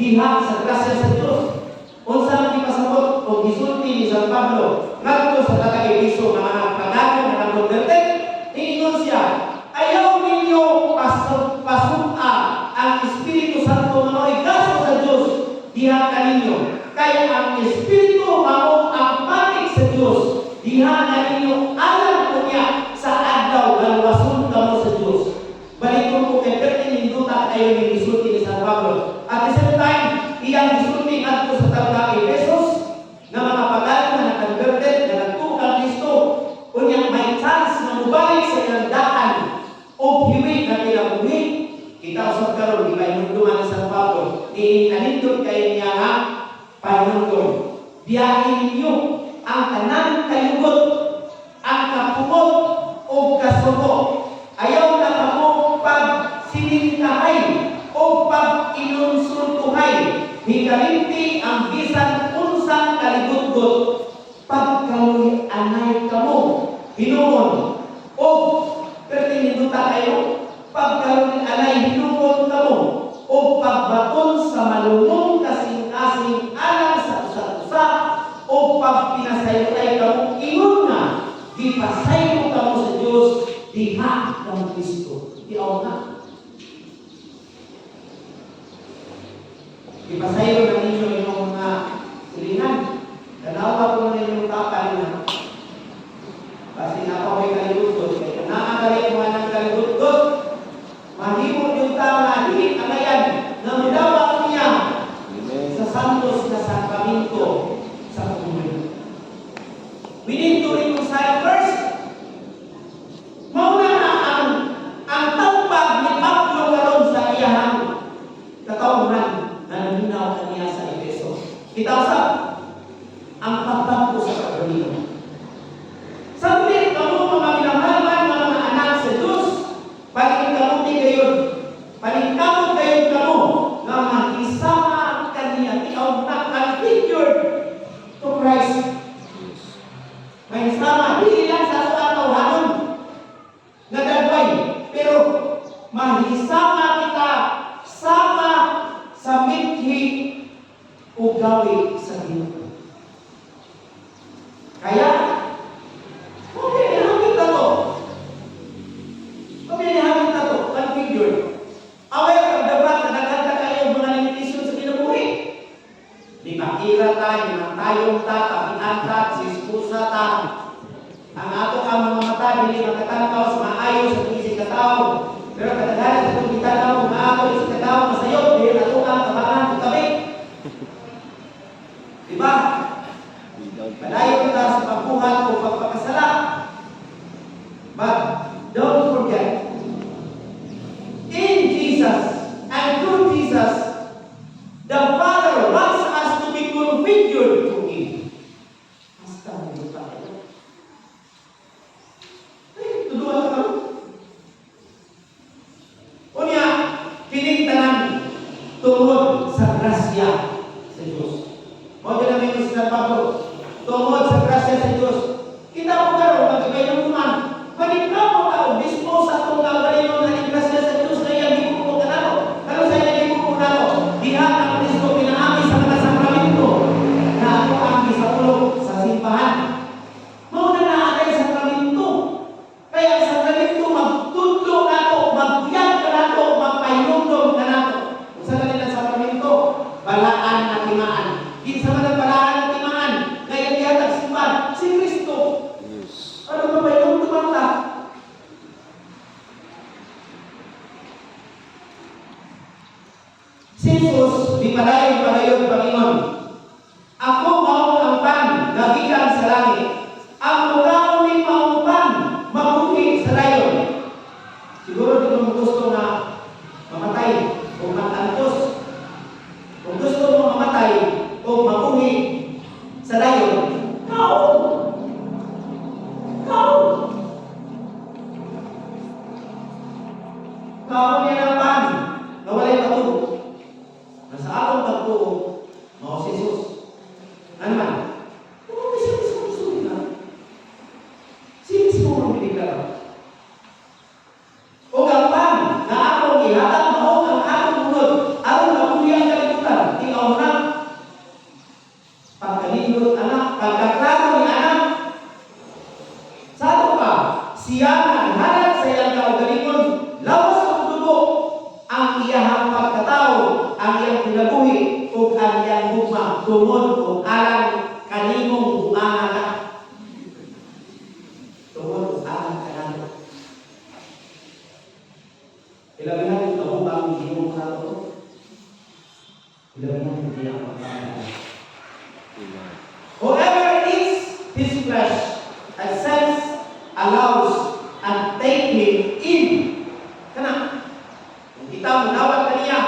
diha sa grasya sa Diyos. Unsa ang gipasabot o gisulti ni San Pablo ngadto sa taga-Efeso nga mga pagano nga nagkonverte, ingon siya, ayaw ninyo pasuna ang Espiritu Santo nga mo'y grasya sa Diyos diha kaninyo. Kaya ang Espiritu mao ang matik sa Diyos diha kaninyo alam ko niya sa adlaw nga luwason kamo sa Diyos. Balikon ko kay pertininduta kayo ni gisulti ni San Pablo. At the same time, iyang gisulti ngadto sa taga-Efesos nga mga pagano nga nag-converted nga nagtukang Kristo unyang may chance na mubalik sa ilang daan o hiwi na kinabuhi. Kita usap karon di ba hinumduman ni San Pablo, iinanindot kayo niya nga panunod. Biyahin ninyo ang tanang kayugot, ang kapungot o kasugo. Ayaw na kamo pag sinintahay o pag inunsultuhay. Hikalimti ang bisan unsang kalibutgot. Pag kamo'y anay kamo, hinuon o pertininduta kayo. Pagkaroon alay hinungod kamo o pagbaton sa malumong kasing-kasing alang sa usa-usa o pagpinasayotay kamo ingon nga gipasayo kamo sa Dios diha kang Kristo. Iaw na. Gipasayo na ninyo inyong mga silingan. Tanawa ko na inyong tapan na kasi napaway kalibutgot. Kaya nakakalik mo ng kalibutgot. Mahimot yung tama, hindi kanayan na midawat niya sa santos na sakramento sa komunidad. We need to reconcile first. Mauna na ang tawpag ni Pablo karon sa iyahang katawhan na naminaw kaniya sa Efeso. Kita usap ang pagbago sa Katoliko. Sabi kamu mga minamahal mga anak sa Diyos, paningkamuti kayo, paningkamot kayo kamo na makisama kaniya tiyaw na configured to Christ. May sama, hindi lang sa atawhanon na dagway, pero mahisama kita sama sa mithi o gawi sa Ginoo. Kaya, okay, nahamit na to. Okay, nahamit na to. Configured. Aware of the fact na nagkanta kayo mga limitation sa kinabuhi. Di makira ta, di matayong ta, tabian ta, sispusa ta. Ang ato ang mga mata, dili makatanaw sa maayo sa isig katao. Pero kadaghan sa itong itanaw, mga ato isig katao, masayot, dili ato ang kabangan, kami. Diba? Padayon ta sa pagbuhat o pagpapasala. But don't forget, in Jesus and through Jesus, the Father wants us to be configured to Him. Basta hindi pa tayo. Tuduan ka. Unya, kinigtanan tungod sa grasya sa Diyos. O din namin yung San Pablo, tungod sa grasya sa Diyos. Kita po karoon, mag-ibay ng tuman. Manigna po tao, mismo sa itong gagawin na grasya sa Diyos na yan, di po po kanano. Pero sa yan, di po po kanano. Diha ang Kristo pinaami sa mga sakramento na ako ang isapulog sa simbahan. Mauna na natin sa sakramento. Kaya sa sakramento, magtudlo na ito, magbiyag ka na ito, magpahinundong ka na ito. Kung sa kanila sa sakramento, balaan na timaan. Kinsa man ang balaan na timaan, kaya tiyatag simbahan, si Kristo. Yes. Ano ba ba yung tumata? Si Jesus, di palayon, Panginoon. Ako mao ang pan, nagikan sa langit. Ang mula ni mao pan, mabuhi sa layon. Siguro di mo gusto na mamatay o matantos. Kung gusto mo mamatay o mabuhi sa layon, kaon! Kaon niya ng pan, na walay patubo. Nasa atong pagtuo, mao si Jesus. Ano man? Oo, siya mismo na. Siya mismo ang binigay. O gapan, na akong ihatag mao ang akong ulod, aron mabuhi ang kalibutan, ikaw na. Pagkalindot anak, pagkaklaro ni anak, sa ato pa, siya na hanap sa iyang kaugalingon, lawas ang dugo, ang iyahang pagkatao, ang iyang pinabuhi, o ang iyang bugma, tungod o alang kanimong bunganga ka. Tungod o alang kanano. Ilabihan yung kabubang hindi mo sa ito. Ilabihan yung hindi ang pagkakala. Amen. Whoever eats his flesh, accepts, allows, and take him in. Kana? Kung kita mo dawat kaniya,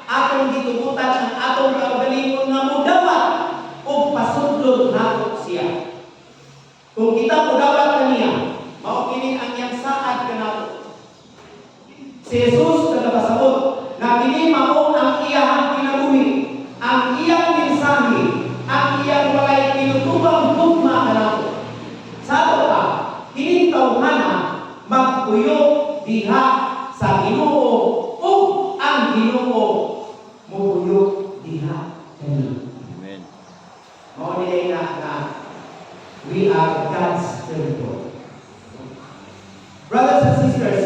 atong gitubutan ang atong kaugalingon nga mo dawat o pasudlod nato siya. Kung kita mo dawat kaniya, mao kini ang iyang saad kanato. Si Jesus nagapasabot na kini mao ang iyang kinabuhi, ang iyang mensahe, ang iyang walay tinutubang tugma kanato. Sa ato pa, kining tawhana magpuyo diha sa Ginoo ug ang Ginoo mupuyo diha kani. Amen. Mao ni na we are God's temple. Brothers and sisters,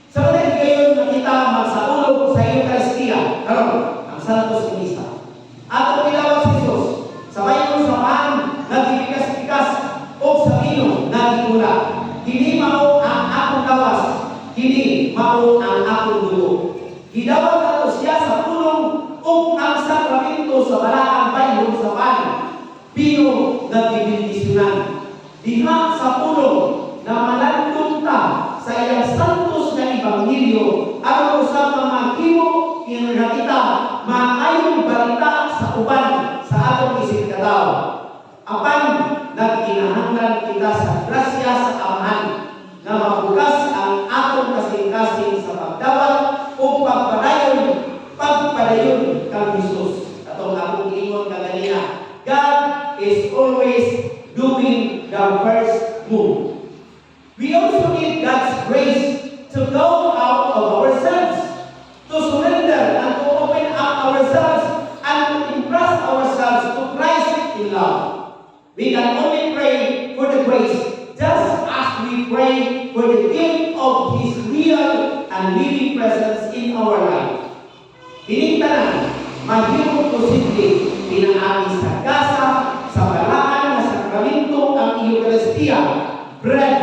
sa mga kayo nakita magsaulog sa Eucharistia, karon ang Santos Misa. Ato pinawag si Jesus sa mayon sa pan nagbibigas-bigas o sa vino nagigula. Kini mao ang akong gawas, kini mao ang akong dugo. Gidawat nato siya sa pulong ug ang sakramento sa balaang baylo sa pan. Pino nagbibindisyonan. Diha sa pulong na malandong ta sa iyang santos na ebanghelyo aron sa mga himo nakita maayong balita sa uban sa atong isig katao. Apan nagkinahanglan kita sa grasya sa Amahan na mabukas ang atong kasing-kasing sa pagdawat o pagpadayon kang Jesus. Atong akong ingon kaganina, God is always doing the first move. We also need God's grace to go out of ourselves, to surrender and to open up ourselves and to entrust ourselves to Christ in love. We can only pray for the grace just as we pray for the gift of His real and living presence in our life. Hiningtanan, mahimong posible pinaato siya bread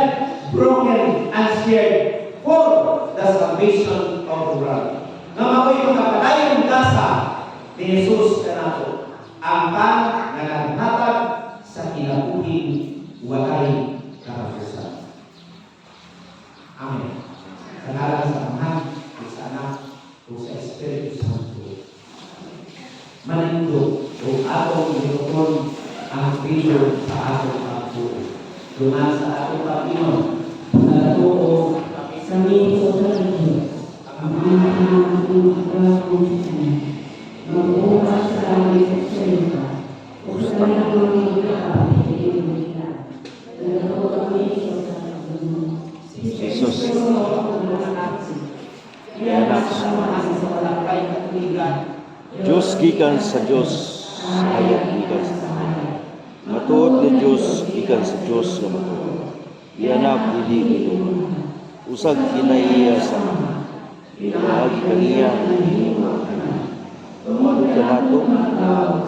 broken and shared for the salvation of the world. Nga mako'y magkapadayon dasa ni Jesus kanato ang pan nga naghatag sa kinabuhing walay katapusan. Amen. Sa ngalan sa Ama, sa Anak, o sa Espiritu Santo. Manindog o atong ginukon ang video sa atong pagbuo. Duman sa atong Panginoon, nagatuo sa mga Diyos, ang mga magbukas sa aming salita, o sa mga magkakapit sa Pilipinas. Nagatuo kami sa Jesus. Anak sa mga sa walakay katuligan, Diyos gikan sa Diyos, hayag gikan sa hayag. Matuod ni Diyos gikan sa Diyos nga matuod. Ianak dili Ginoo. Usag kinaiya sa mga. Pinahagi kaniya nga hinimo kana. Tungod kanato siya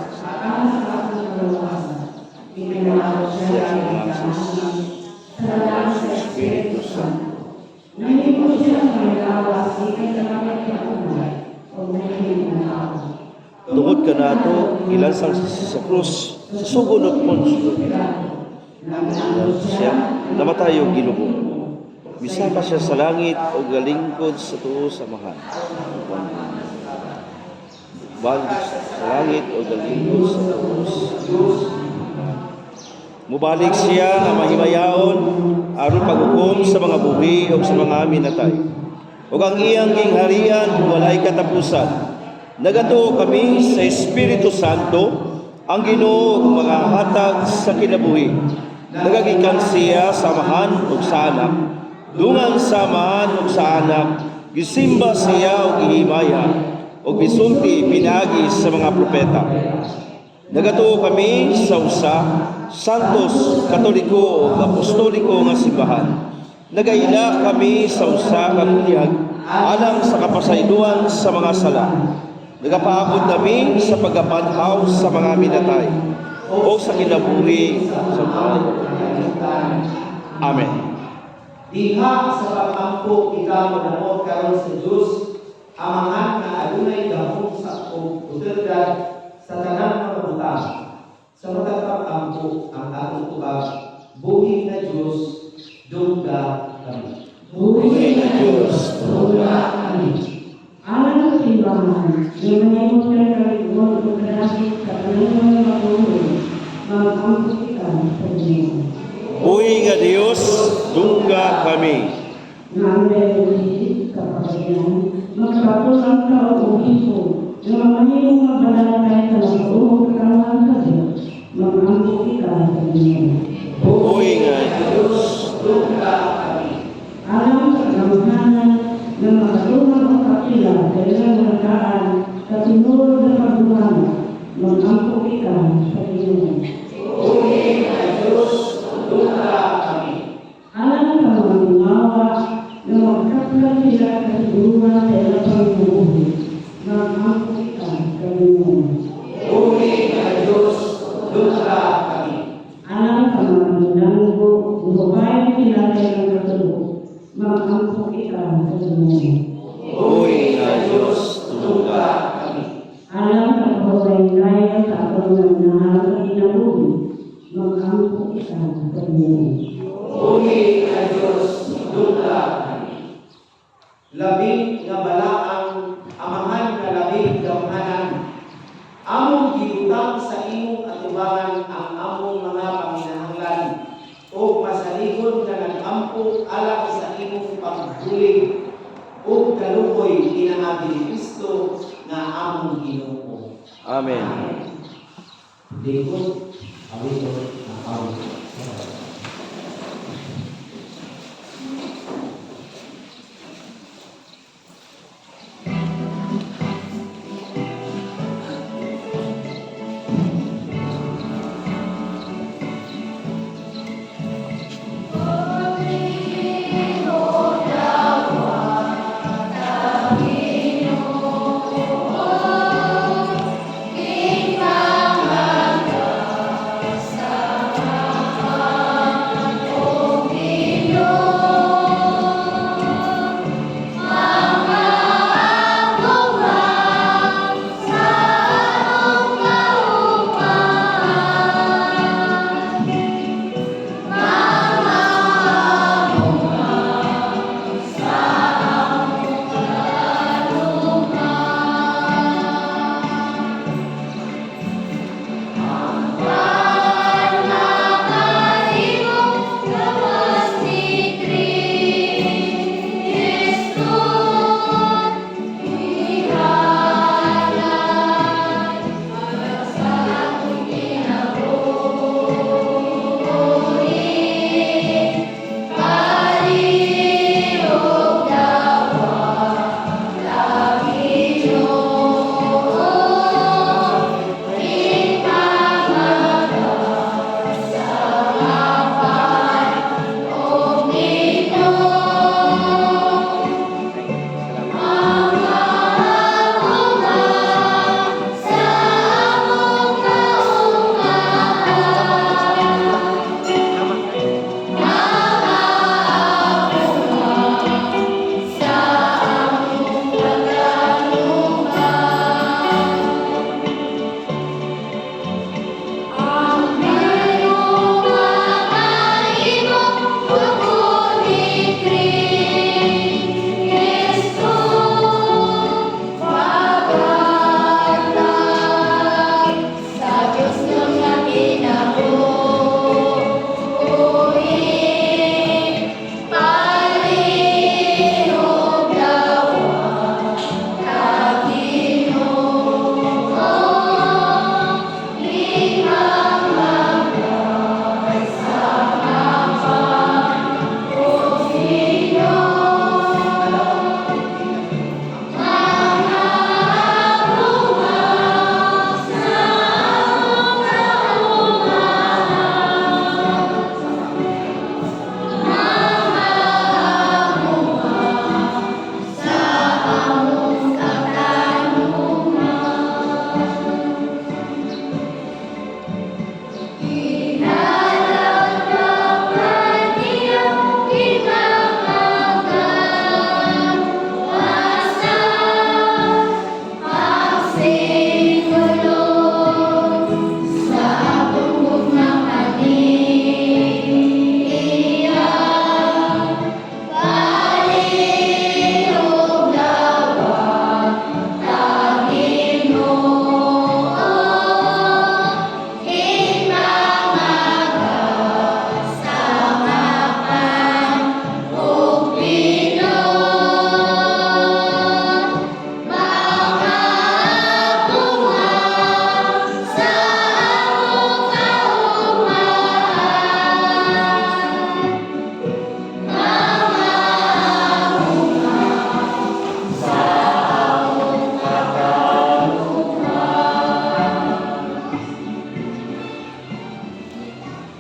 sa ngangsis sa Espiritu Santo. Nahimos siya sa magawas, ikay sa kapit na umay, o nahimos na tao. Tungod kanato ilansang sa krus sa sugod at Poncio. Siya namatayo Ginoo. Misaka siya sa langit o galingkod sa tuo sa mahan. Balik sa langit o galingkod sa tuo sa mubalik siya nga mahimayaon aron paghukom sa mga buhi o sa mga minatay. Ug ang iyang gingharian walay katapusan. Nagatuo kami sa Espiritu Santo, ang Ginoo ug mga hatag sa kinabuhi. Nagagikan siya sa amahan ug sa anak. Dungan sa amahan ug sa anak, gisimba siya ug gihimaya ug gisulti pinagi sa mga propeta. Nagatuo kami sa usa, santos, katoliko ug apostoliko nga simbahan. Nagaila kami sa usa ka bunyag alang sa kapasayloan sa mga sala. Nagapaabot kami sa pagapanhaw sa mga minatay o sa kinabuhi sa buhay. Amen. Diha sa pag-ampo ikaw namo karon sa Dios amangan nga adunay gahom sa otoridad sa tanang mga butang. Sa matag pag-ampo ang atong tubag, buhi na Dios dungga kami. Buhay na Diyos, tula kami. Alam sa simbahan, yung manayos na kalikuan o kalapit sa kanang matulog, mag-ampusikan sa Diyos. Buhi nga Dios, dungga kami. Nangay o isip sa pagkayan, magpatulang ka o iso, yung manayos na balalakay sa nakulog karangan sa Diyos, mag-ampusikan sa Diyos. Buhi nga Dios, Dungga kami. Alam sa kamhanan na makatulong ang kapila sa ilang nakaan sa tinulog na pagbuhan, mag-ampusikan sa Diyos. Buhi na Diyos, dungga kami. Alam sa mga gumawa na magkaplan sila kasiguran sa ilang pagbubuhi, mag-ampusikan sa Diyos. Buhi na Diyos, dungga kami. Alam sa mga ginanggo, umabayan sila sa ilang katulog, mag-ampusikan sa Diyos. buhi nga Dios, dungga kami. Alam sa kababayan sa atong nagnahan sa kinabuhi, mag-ampusikan sa Diyos. Buhi na Diyos, dungga kami. Labing nga balaang amahan nga labing gamhanan. Among gibutang sa imong atubangan ang among mga paminahanglan o pasaligon nga nag-ampo alang sa imong pagbulig o kalukoy inaagi ni Kristo nga among Ginoo. Amen. Dikot, awito, awito. King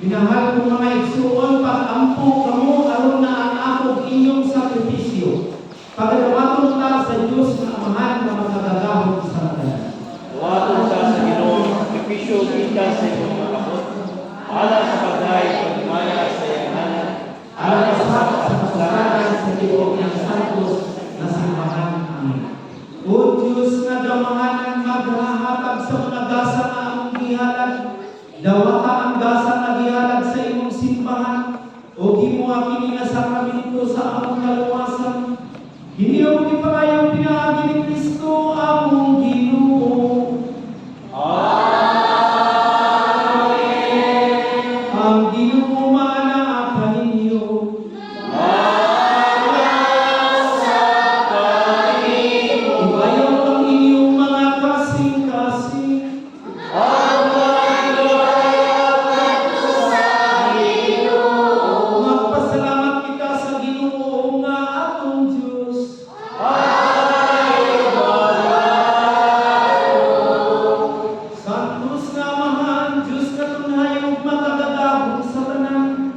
Minahal kong mga igsuon, pag-ampo kamo aron na ang akong inyong sakripisyo. Pagkadawaton ta sa Diyos na Amahan na magkagagahon sa kanya. Duwaton ta sa Ginoo, sakripisyo kita sa imong mga kamot, ala sa pagdahay pagmaya sa iyang ngalan, ala sa kasalanan sa tibuok niyang santos na simbahan. Amen. O Diyos nga damahanan maghahatag sa mga gasa na among gihalad, dawata ang gasa na gihalad sa imong simbahan, o gimuha kini nga sakramento sa among kaluwasan. Hiniyo ni pangayong pinaagi ni Kristo among Ginoo. Ang Ginoo manaapan ninyo. Ibayaw ang inyong mga kasing-kasing. Magpasalamat kita sa Ginoo nga atong Diyos. Santos nga Amahan, Diyos na tunay ug makagagahon sa tanan.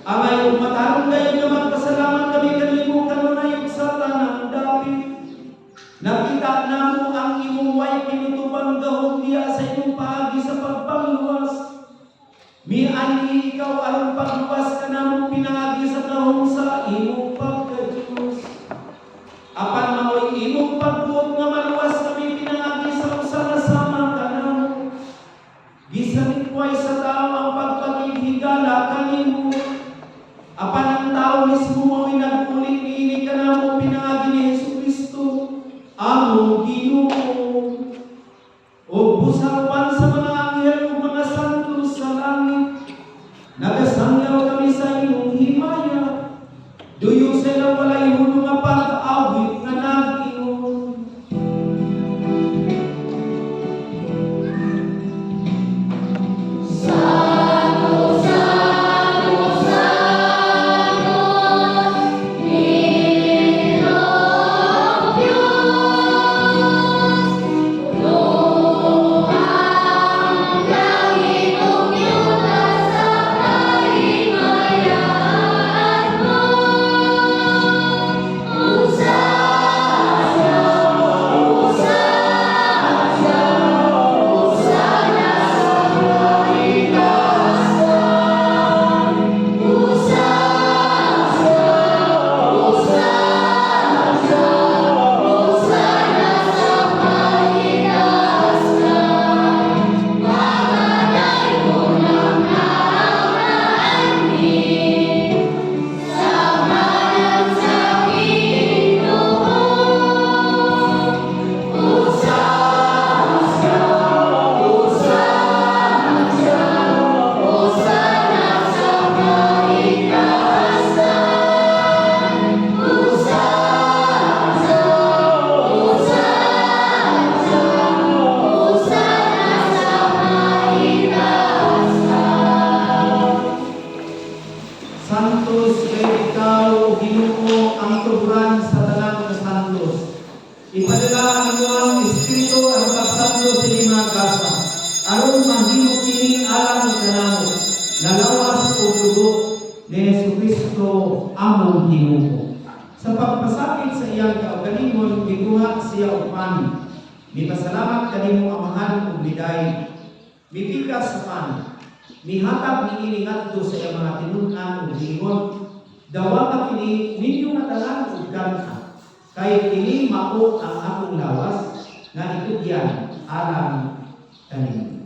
Angay ug matarong dayon nga magpasalamat kami kanimo kanunay ug sa tanang dapit. Nakita namo ang imong way pinutubang gahom diya sa imong paagi sa pagpangluwas. Miani ikaw aron pagluwas ka namo pinaagi sa gahom sa imong pagka-Diyos. Apan mao'y imong pagbuot nga maluwas kami pinaagi sa usa nga sama ka namo. Gisalikway sa tao ang pagpakihigala kanimo. Apan ang tao mismo mao'y nagpuli niini ka namo pinaagi ni Jesucristo, among Ginoo. O busawan sa mga anghel ug mga santo sa langit, nagasangyaw kami sa imong himaya. Duyong sila walay hunong nga pag-awit nga nag-ingon. Santos kay ikaw, Ginoo, ang tuburan sa tanan nga santos. Ipadala ang iyong Espiritu ang pagsanto sa lima gasa, aron mahimo kini alang kanamo, nalawas o dugo ni Jesucristo among Ginoo. Sa pagpasakit sa iyang kaugalingon, giguha siya og pan. Mipasalamat kanimo Amahan ug biday. Mipikas sa pan. Mihatag ni ini ngadto sa iyang mga tinun-an ug giingon, dawa kini ninyo nga tanan ug ganta. Kay kini mao ang akong lawas nga itugyan alang kanimo.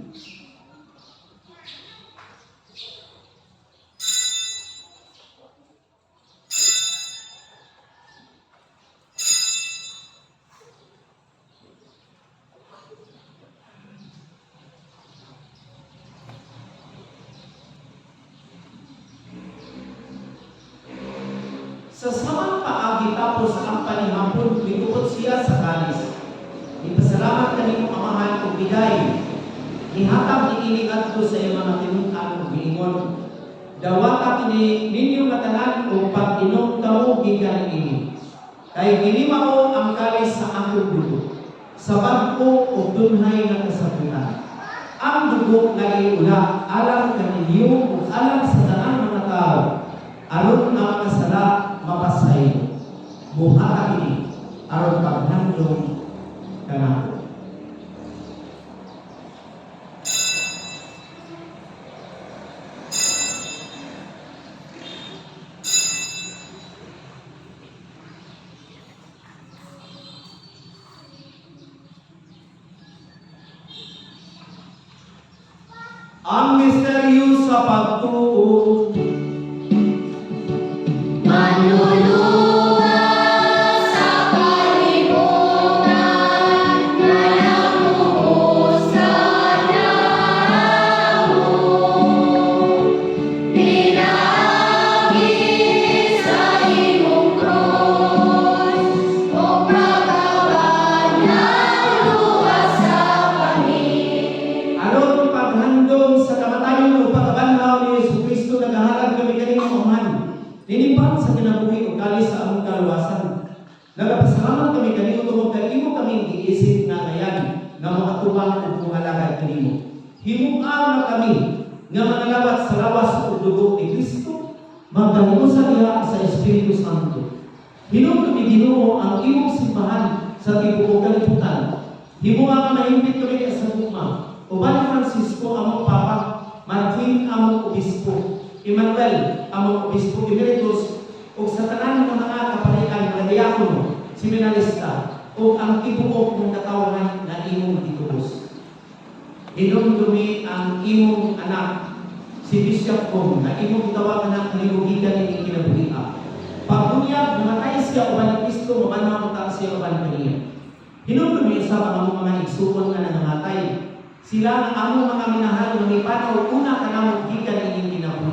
Sa samang paagi tapos ang panihapon, mitukot siya sa kalis. Ipasalamat kanimo Amahan ug biday. Ihatag ni ini ngadto sa iyang mga tinun-an ug giingon, dawata kini ninyo nga tanan ug pag-inom kamo gikan ini. Kay kini mao ang kalis sa akong dugo, sa bag-o ug dunhay nga kasapulan. Ang dugo nga iula alang kaninyo ug alang sa tanang mga tao aron ang mga sala mapasaylo. Buhata kini aron paghandom kanako. Ang misteryo sa pagtuo. Manluluwas sa kalibutan na namuhos sa dahon. Pinaagi sa imong krus o pagkawan ng luwas sa pangin. Aron paghandom sa kamatayon o pagkabanhaw ni Jesucristo nagahatag kami kanimo Amahan. Ninipan sa kinabuhi o kalis sa among kaluwasan. Nagapasalamat kami kanimo tungod kay imo kami giisip nga ngayan nga makatubang ug mangalagad kanimo. Himuang na kami nga mangalawat sa lawas ug dugo ni Kristo, magdahiusan niya sa Espiritu Santo. Hinom kami Ginoo ang imong simbahan sa tibuok kalibutan. Himuang nga mahimpit kami sa gugma. Uban Francisco among Papa, Martin among Obispo, Emmanuel among Obispo Emeritus, ug sa tanan ng mga kaparian nga diakono, seminarista, ug ang tibuok ng katawanan na imong gituos. Hinumdumi ang imong anak, si Bishop Kong, na imong gitawag anak kalibugikan ni kinabuhi. Pagbunyag, namatay siya uban ni Kristo, mabanhaw ta siya uban kaniya. Hinumdumi sa mga igsuon nga nangamatay. Sila ang among mga minahal ng ipanaw una ka namong gikan inyong kinabuhi.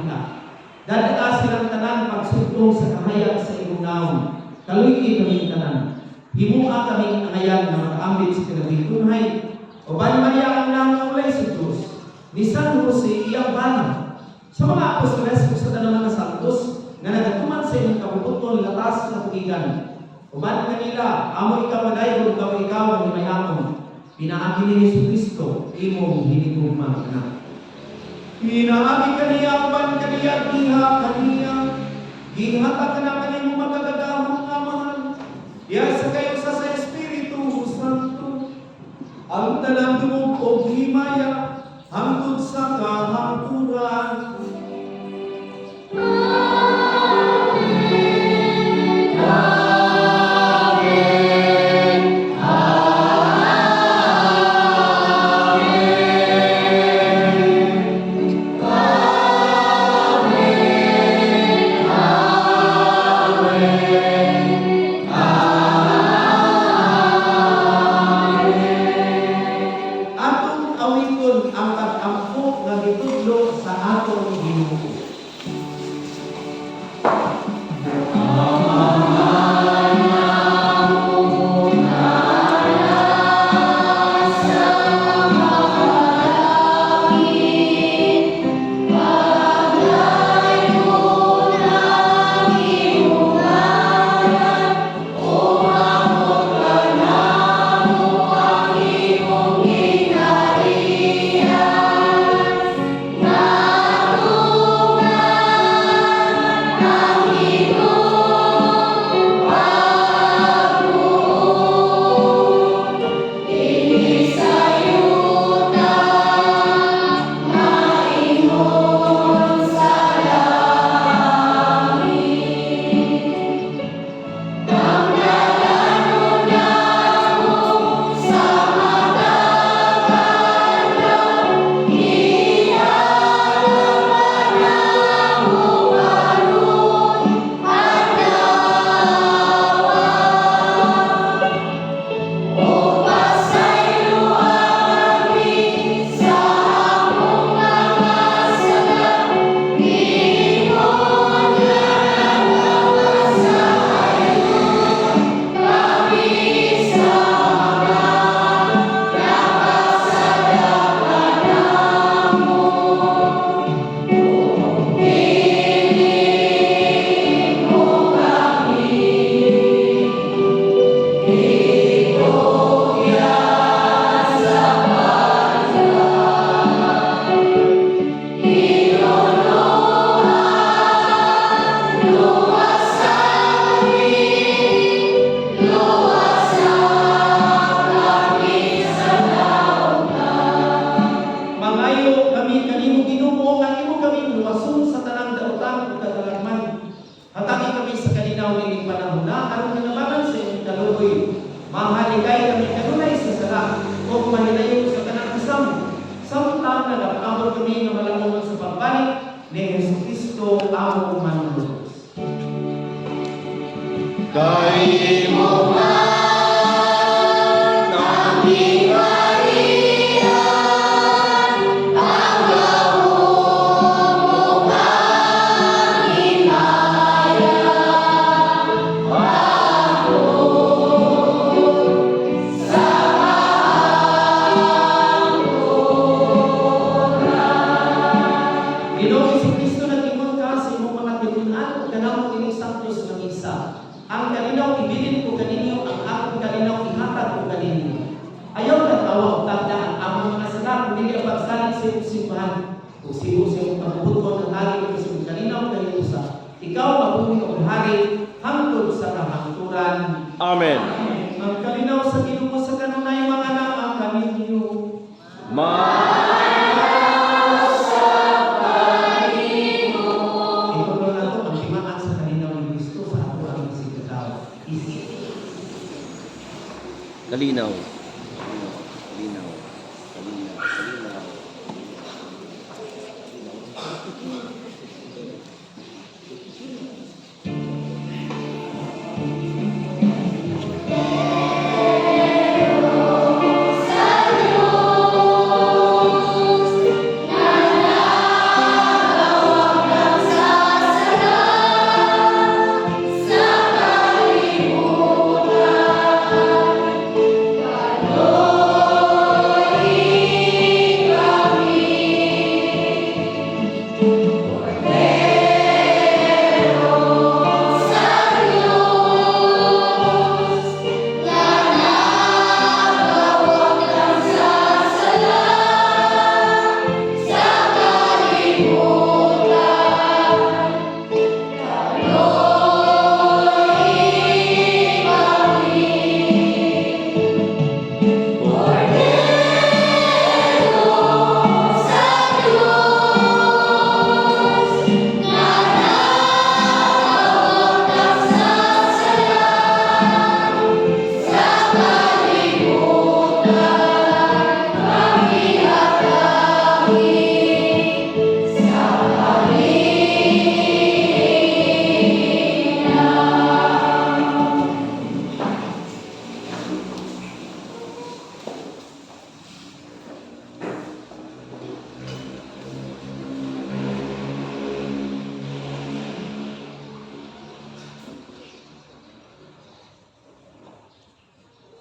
Dadaan silang tanan pagsugtong sa kamaya sa imong naon. Kaluy kami tanan. Himua kami angayan na makaambit sa kinabuhi. O bani Maria ang nang ulay sa Diyos. Ni San Jose iyang bana. Sa mga apostoles sa tanang mga santos nga nagatuman sa inyong kabubuton latas na tugigan. O bani kanila, amo ikaw maday kung ikaw ang himayamon. Pinaagi ni Jesucristo, imong hinigugma anak. Pinaagi kaniya, uban kaniya, giha kaniya. Gihata ka na kaniyong magagagamot nga mahal. Iyasa kayo sa Espiritu Santo. Ang tanang dumog o himaya, hangtod sa kahangturan. Ang pag-ampo nga gitudlo sa atong Ginoo. Nato Mangayo kami kanimo Ginoo nga imo kami luwason sa tanang daotang ug kadalaman. Hatagi kami sa kalinaw ning panahon na aron kanabanan sa imong kaluoy. Mahaligay kami kanunay sa sala ug mahilayo sa tanang kasam. Samtang nagapamod kami nga malangon sa pagbalik ni Jesucristo among Manunod. Kay mo man aming arian, panggahom mo ang himaya, sa Ginoo Jesucristo nag-ingon ka sa imong mga tinunan ug kanamo ining santos nga misa. Ang kalinaw ibilin ko kaninyo, ang akong kalinaw ihatag ko kaninyo. Ayaw na tawa o tanda ang among mga sala, kundi ang pagsalig sa iyong simbahan. Kung siyo sa iyong pagbuton ng hari o sa iyong kalinaw kaninyo sa ikaw mabuhi o hari hangtod sa kahangturan. Amen. Ang kalinaw sa Ginoo sa kanunay mga nama kaninyo. Ito na nato ang timaan sa kalinaw ni Kristo sa ato ang sigadaw. Kalinaw.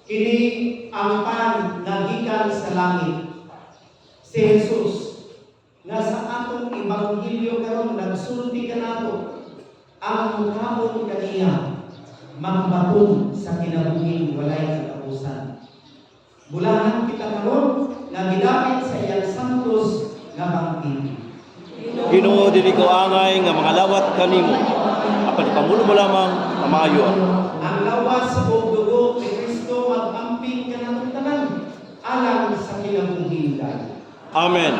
Kini ang pan nga gikan sa langit. Si Jesus nga sa atong ebanghelyo karon nagsulti kanato ang mukamon kaniya magbaton sa kinabuhing walay katapusan. Bulahan kita karon nga gidapit sa iyang santos nga bangkin. Ginoo dili ko angay nga mga lawat kanimo. Apan ipamulo mo lamang na maayo. Ang lawas sa dugo ni Kristo mag-amping kanatong tanan alang sa kinabuhing dali. Amen.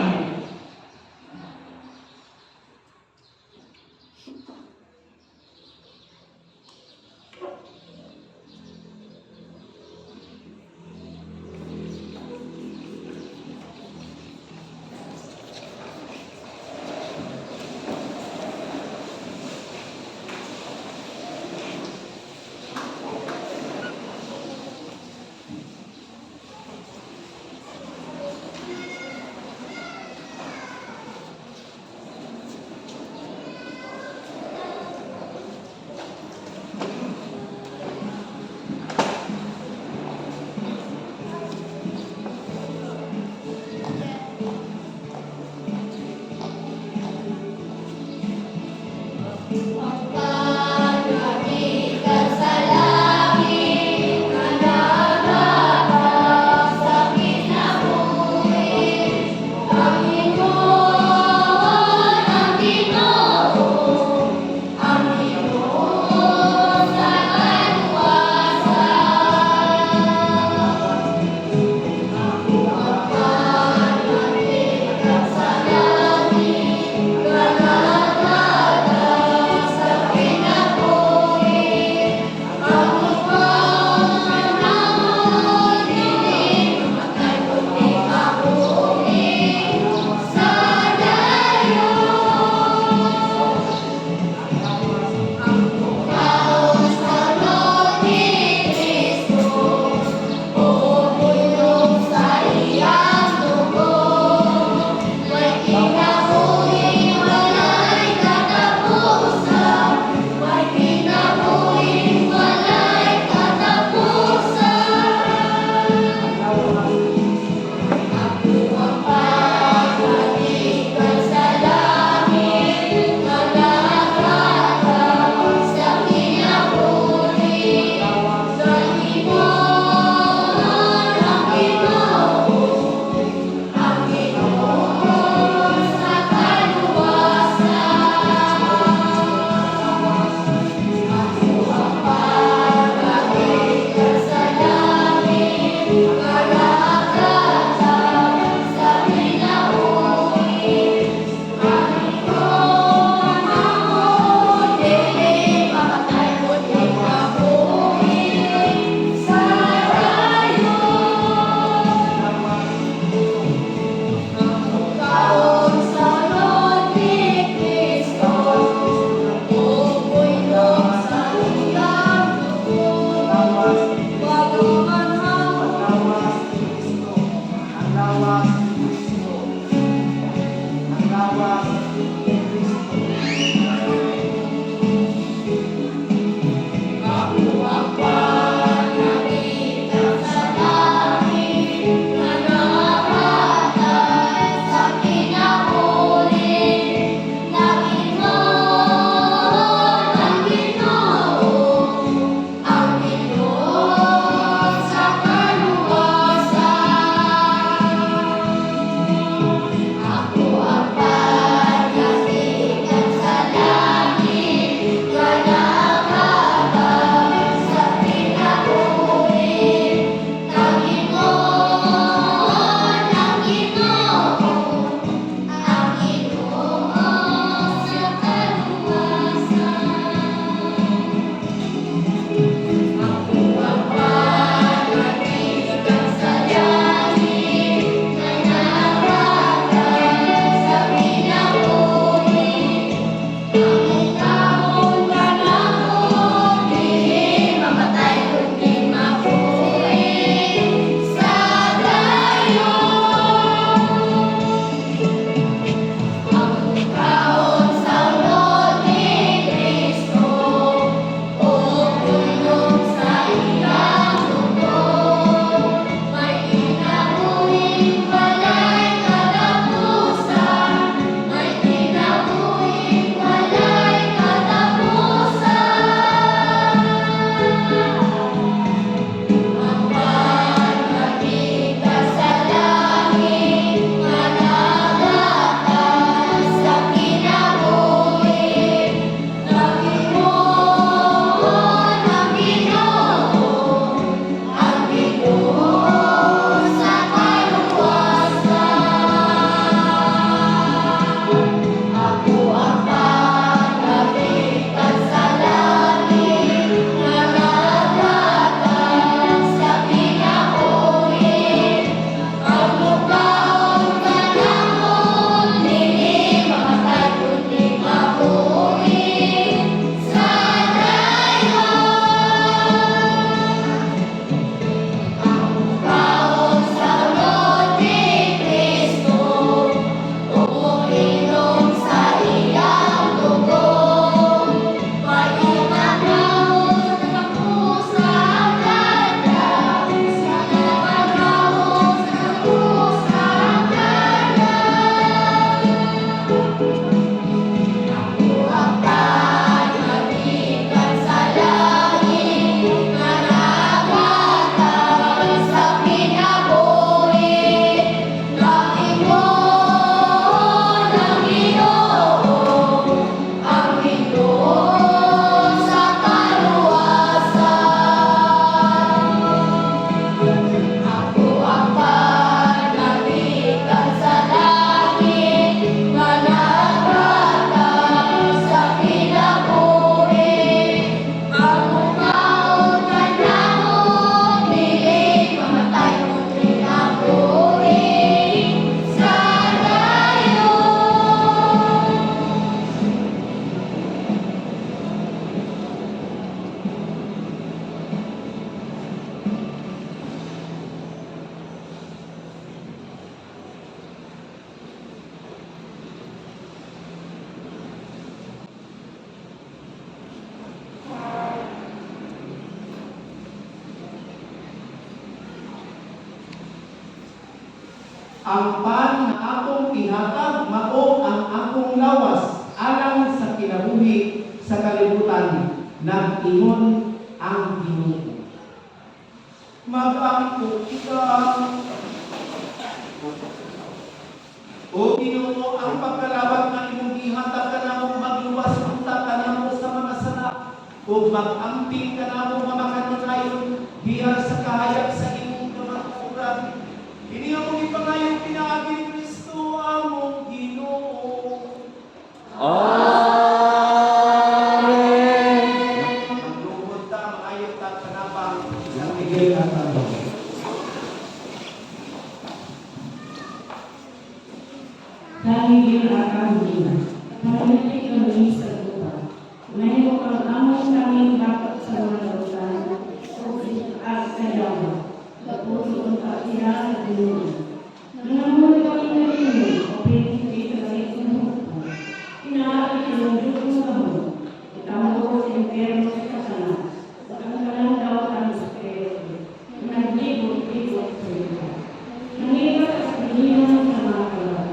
Ang pan na akong ihatag mao ang akong lawas alang sa kinabuhi sa kalibutan, nag-ingon ang Ginoo. Mag-angkop ka. O Ginoo, ang pagkalawat ng imong gihatag kanamo magluwas unta kanamo sa mga sala o mag-amping kanamo mga kananayon diha sa kahayag sa imong kamatuoran. Kini ang mong ipangayong pinaagi Kristo among Ginoo. Amen. Maglungkod ta, maayot ta, panabang sa Miguel at Abo. Dahil akan dia, panitik kami sa lupa. Ngayon ang among kaming dapat sa mga lupa, at kayawa, tapos unta siya sa dunia. Nangamuli kami na rin, o pinipit sa isang lupa. Inaari sinunod mo kamo, itamo ko sa impyerno sa kasana. Ang kalang daw kami sa kaya, naglibot-libot sa lupa. Nangibat sa pilihan sa mga kalat.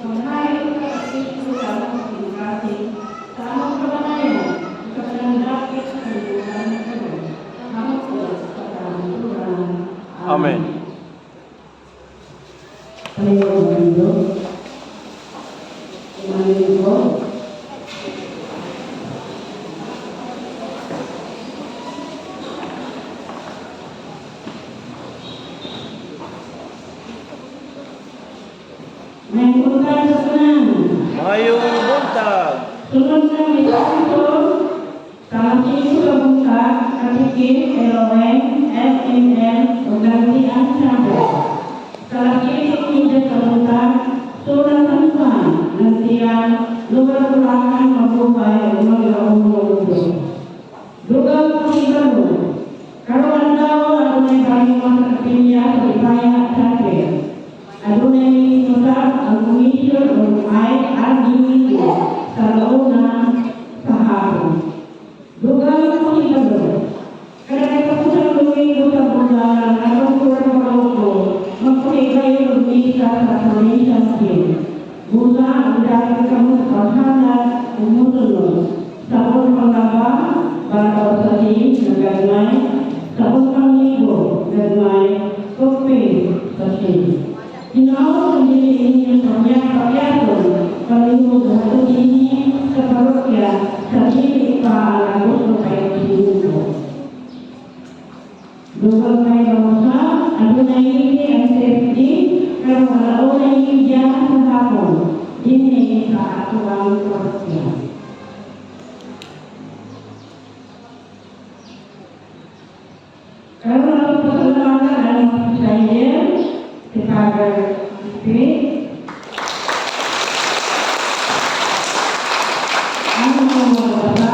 Mahayag ka kasi ito sa mga pinakasing sa amang kabanayan, kapag dakit sa kalibutan ng kalat, amang kulas sa kalanturan. Amen. Panginoon ng Diyos, imanin ko, may punta sa kanan. Mayong buntag. Sunod na misito, kamasiso sa bungkag, katikit, LOM, SML, o gantian sabi. Kalakit hindi sa bungkag, surat ang saan, gantian, lugar-lurakan, magubay, o mag-laong mundo. Dugang kong igalo, karuan daw, ano may kalimang sa kapilya, sa ibaya at sakit. Adunay minusap ang kumisyon o ay argumento sa launa sa hapon. Dugang ko ibalo. Kada kapusang lumino sa bundalan at ang kurang paupo, magpahikayo lumisa sa provincial skin. Busa ang dahil kamu sa paghanap umusunod. Sa pangaba, baraw sa sin na gagmay, sa pangligo, gagmay, kope sa sin. Ginawa ang diliin sa pagyaton, palihog sa dini sa parokya, sa dili pa ang gusto kayo sinugo. Dugang may bangsa, adunay hindi ang safety, pero walaunay hindi sa hapon, dini sa atuang parokya. Karoon ang pasalamatan ang mga Israel, si Father Spirit, ang mga bata,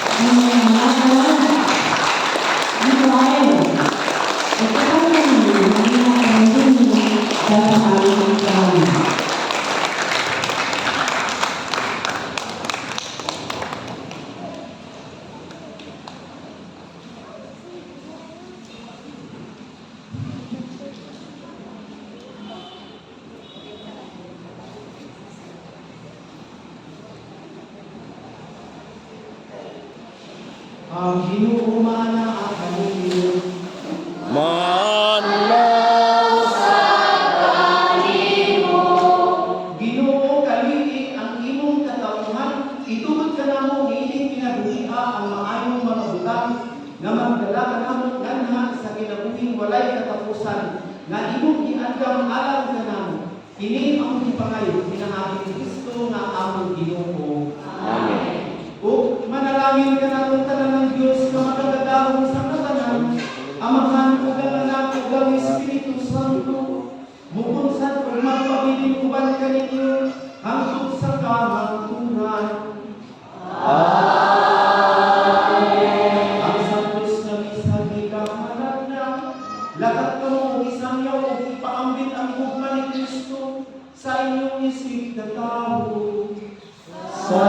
ang mga anak, Israel, at ang mga dapat aming Israel. Ang Ginoo mana ang kanino. Manaw sa Ginoo kalii ang imong katawhan, itugod ka namo ining kinabuhiha ang maayong mga butang nga magdala ka namo ganha sa kinabuhing walay katapusan nga imong giandam alang ka namo. Kini ang ipangayo pinaagi ni Kristo nga among Ginoo. Amen. O manalangin ka natin tanan ng Diyos na makagadahon sa katanan, Amahan ug ang Anak ug ang Espiritu Santo, mukunsan ug magpabiling uban kaninyo hangtod sa kamaturan. Ang santos na misa gikamalag na, lakat kamo ug isangyaw ug ipaambit ang gugma ni Kristo sa inyong isig na tao. Sa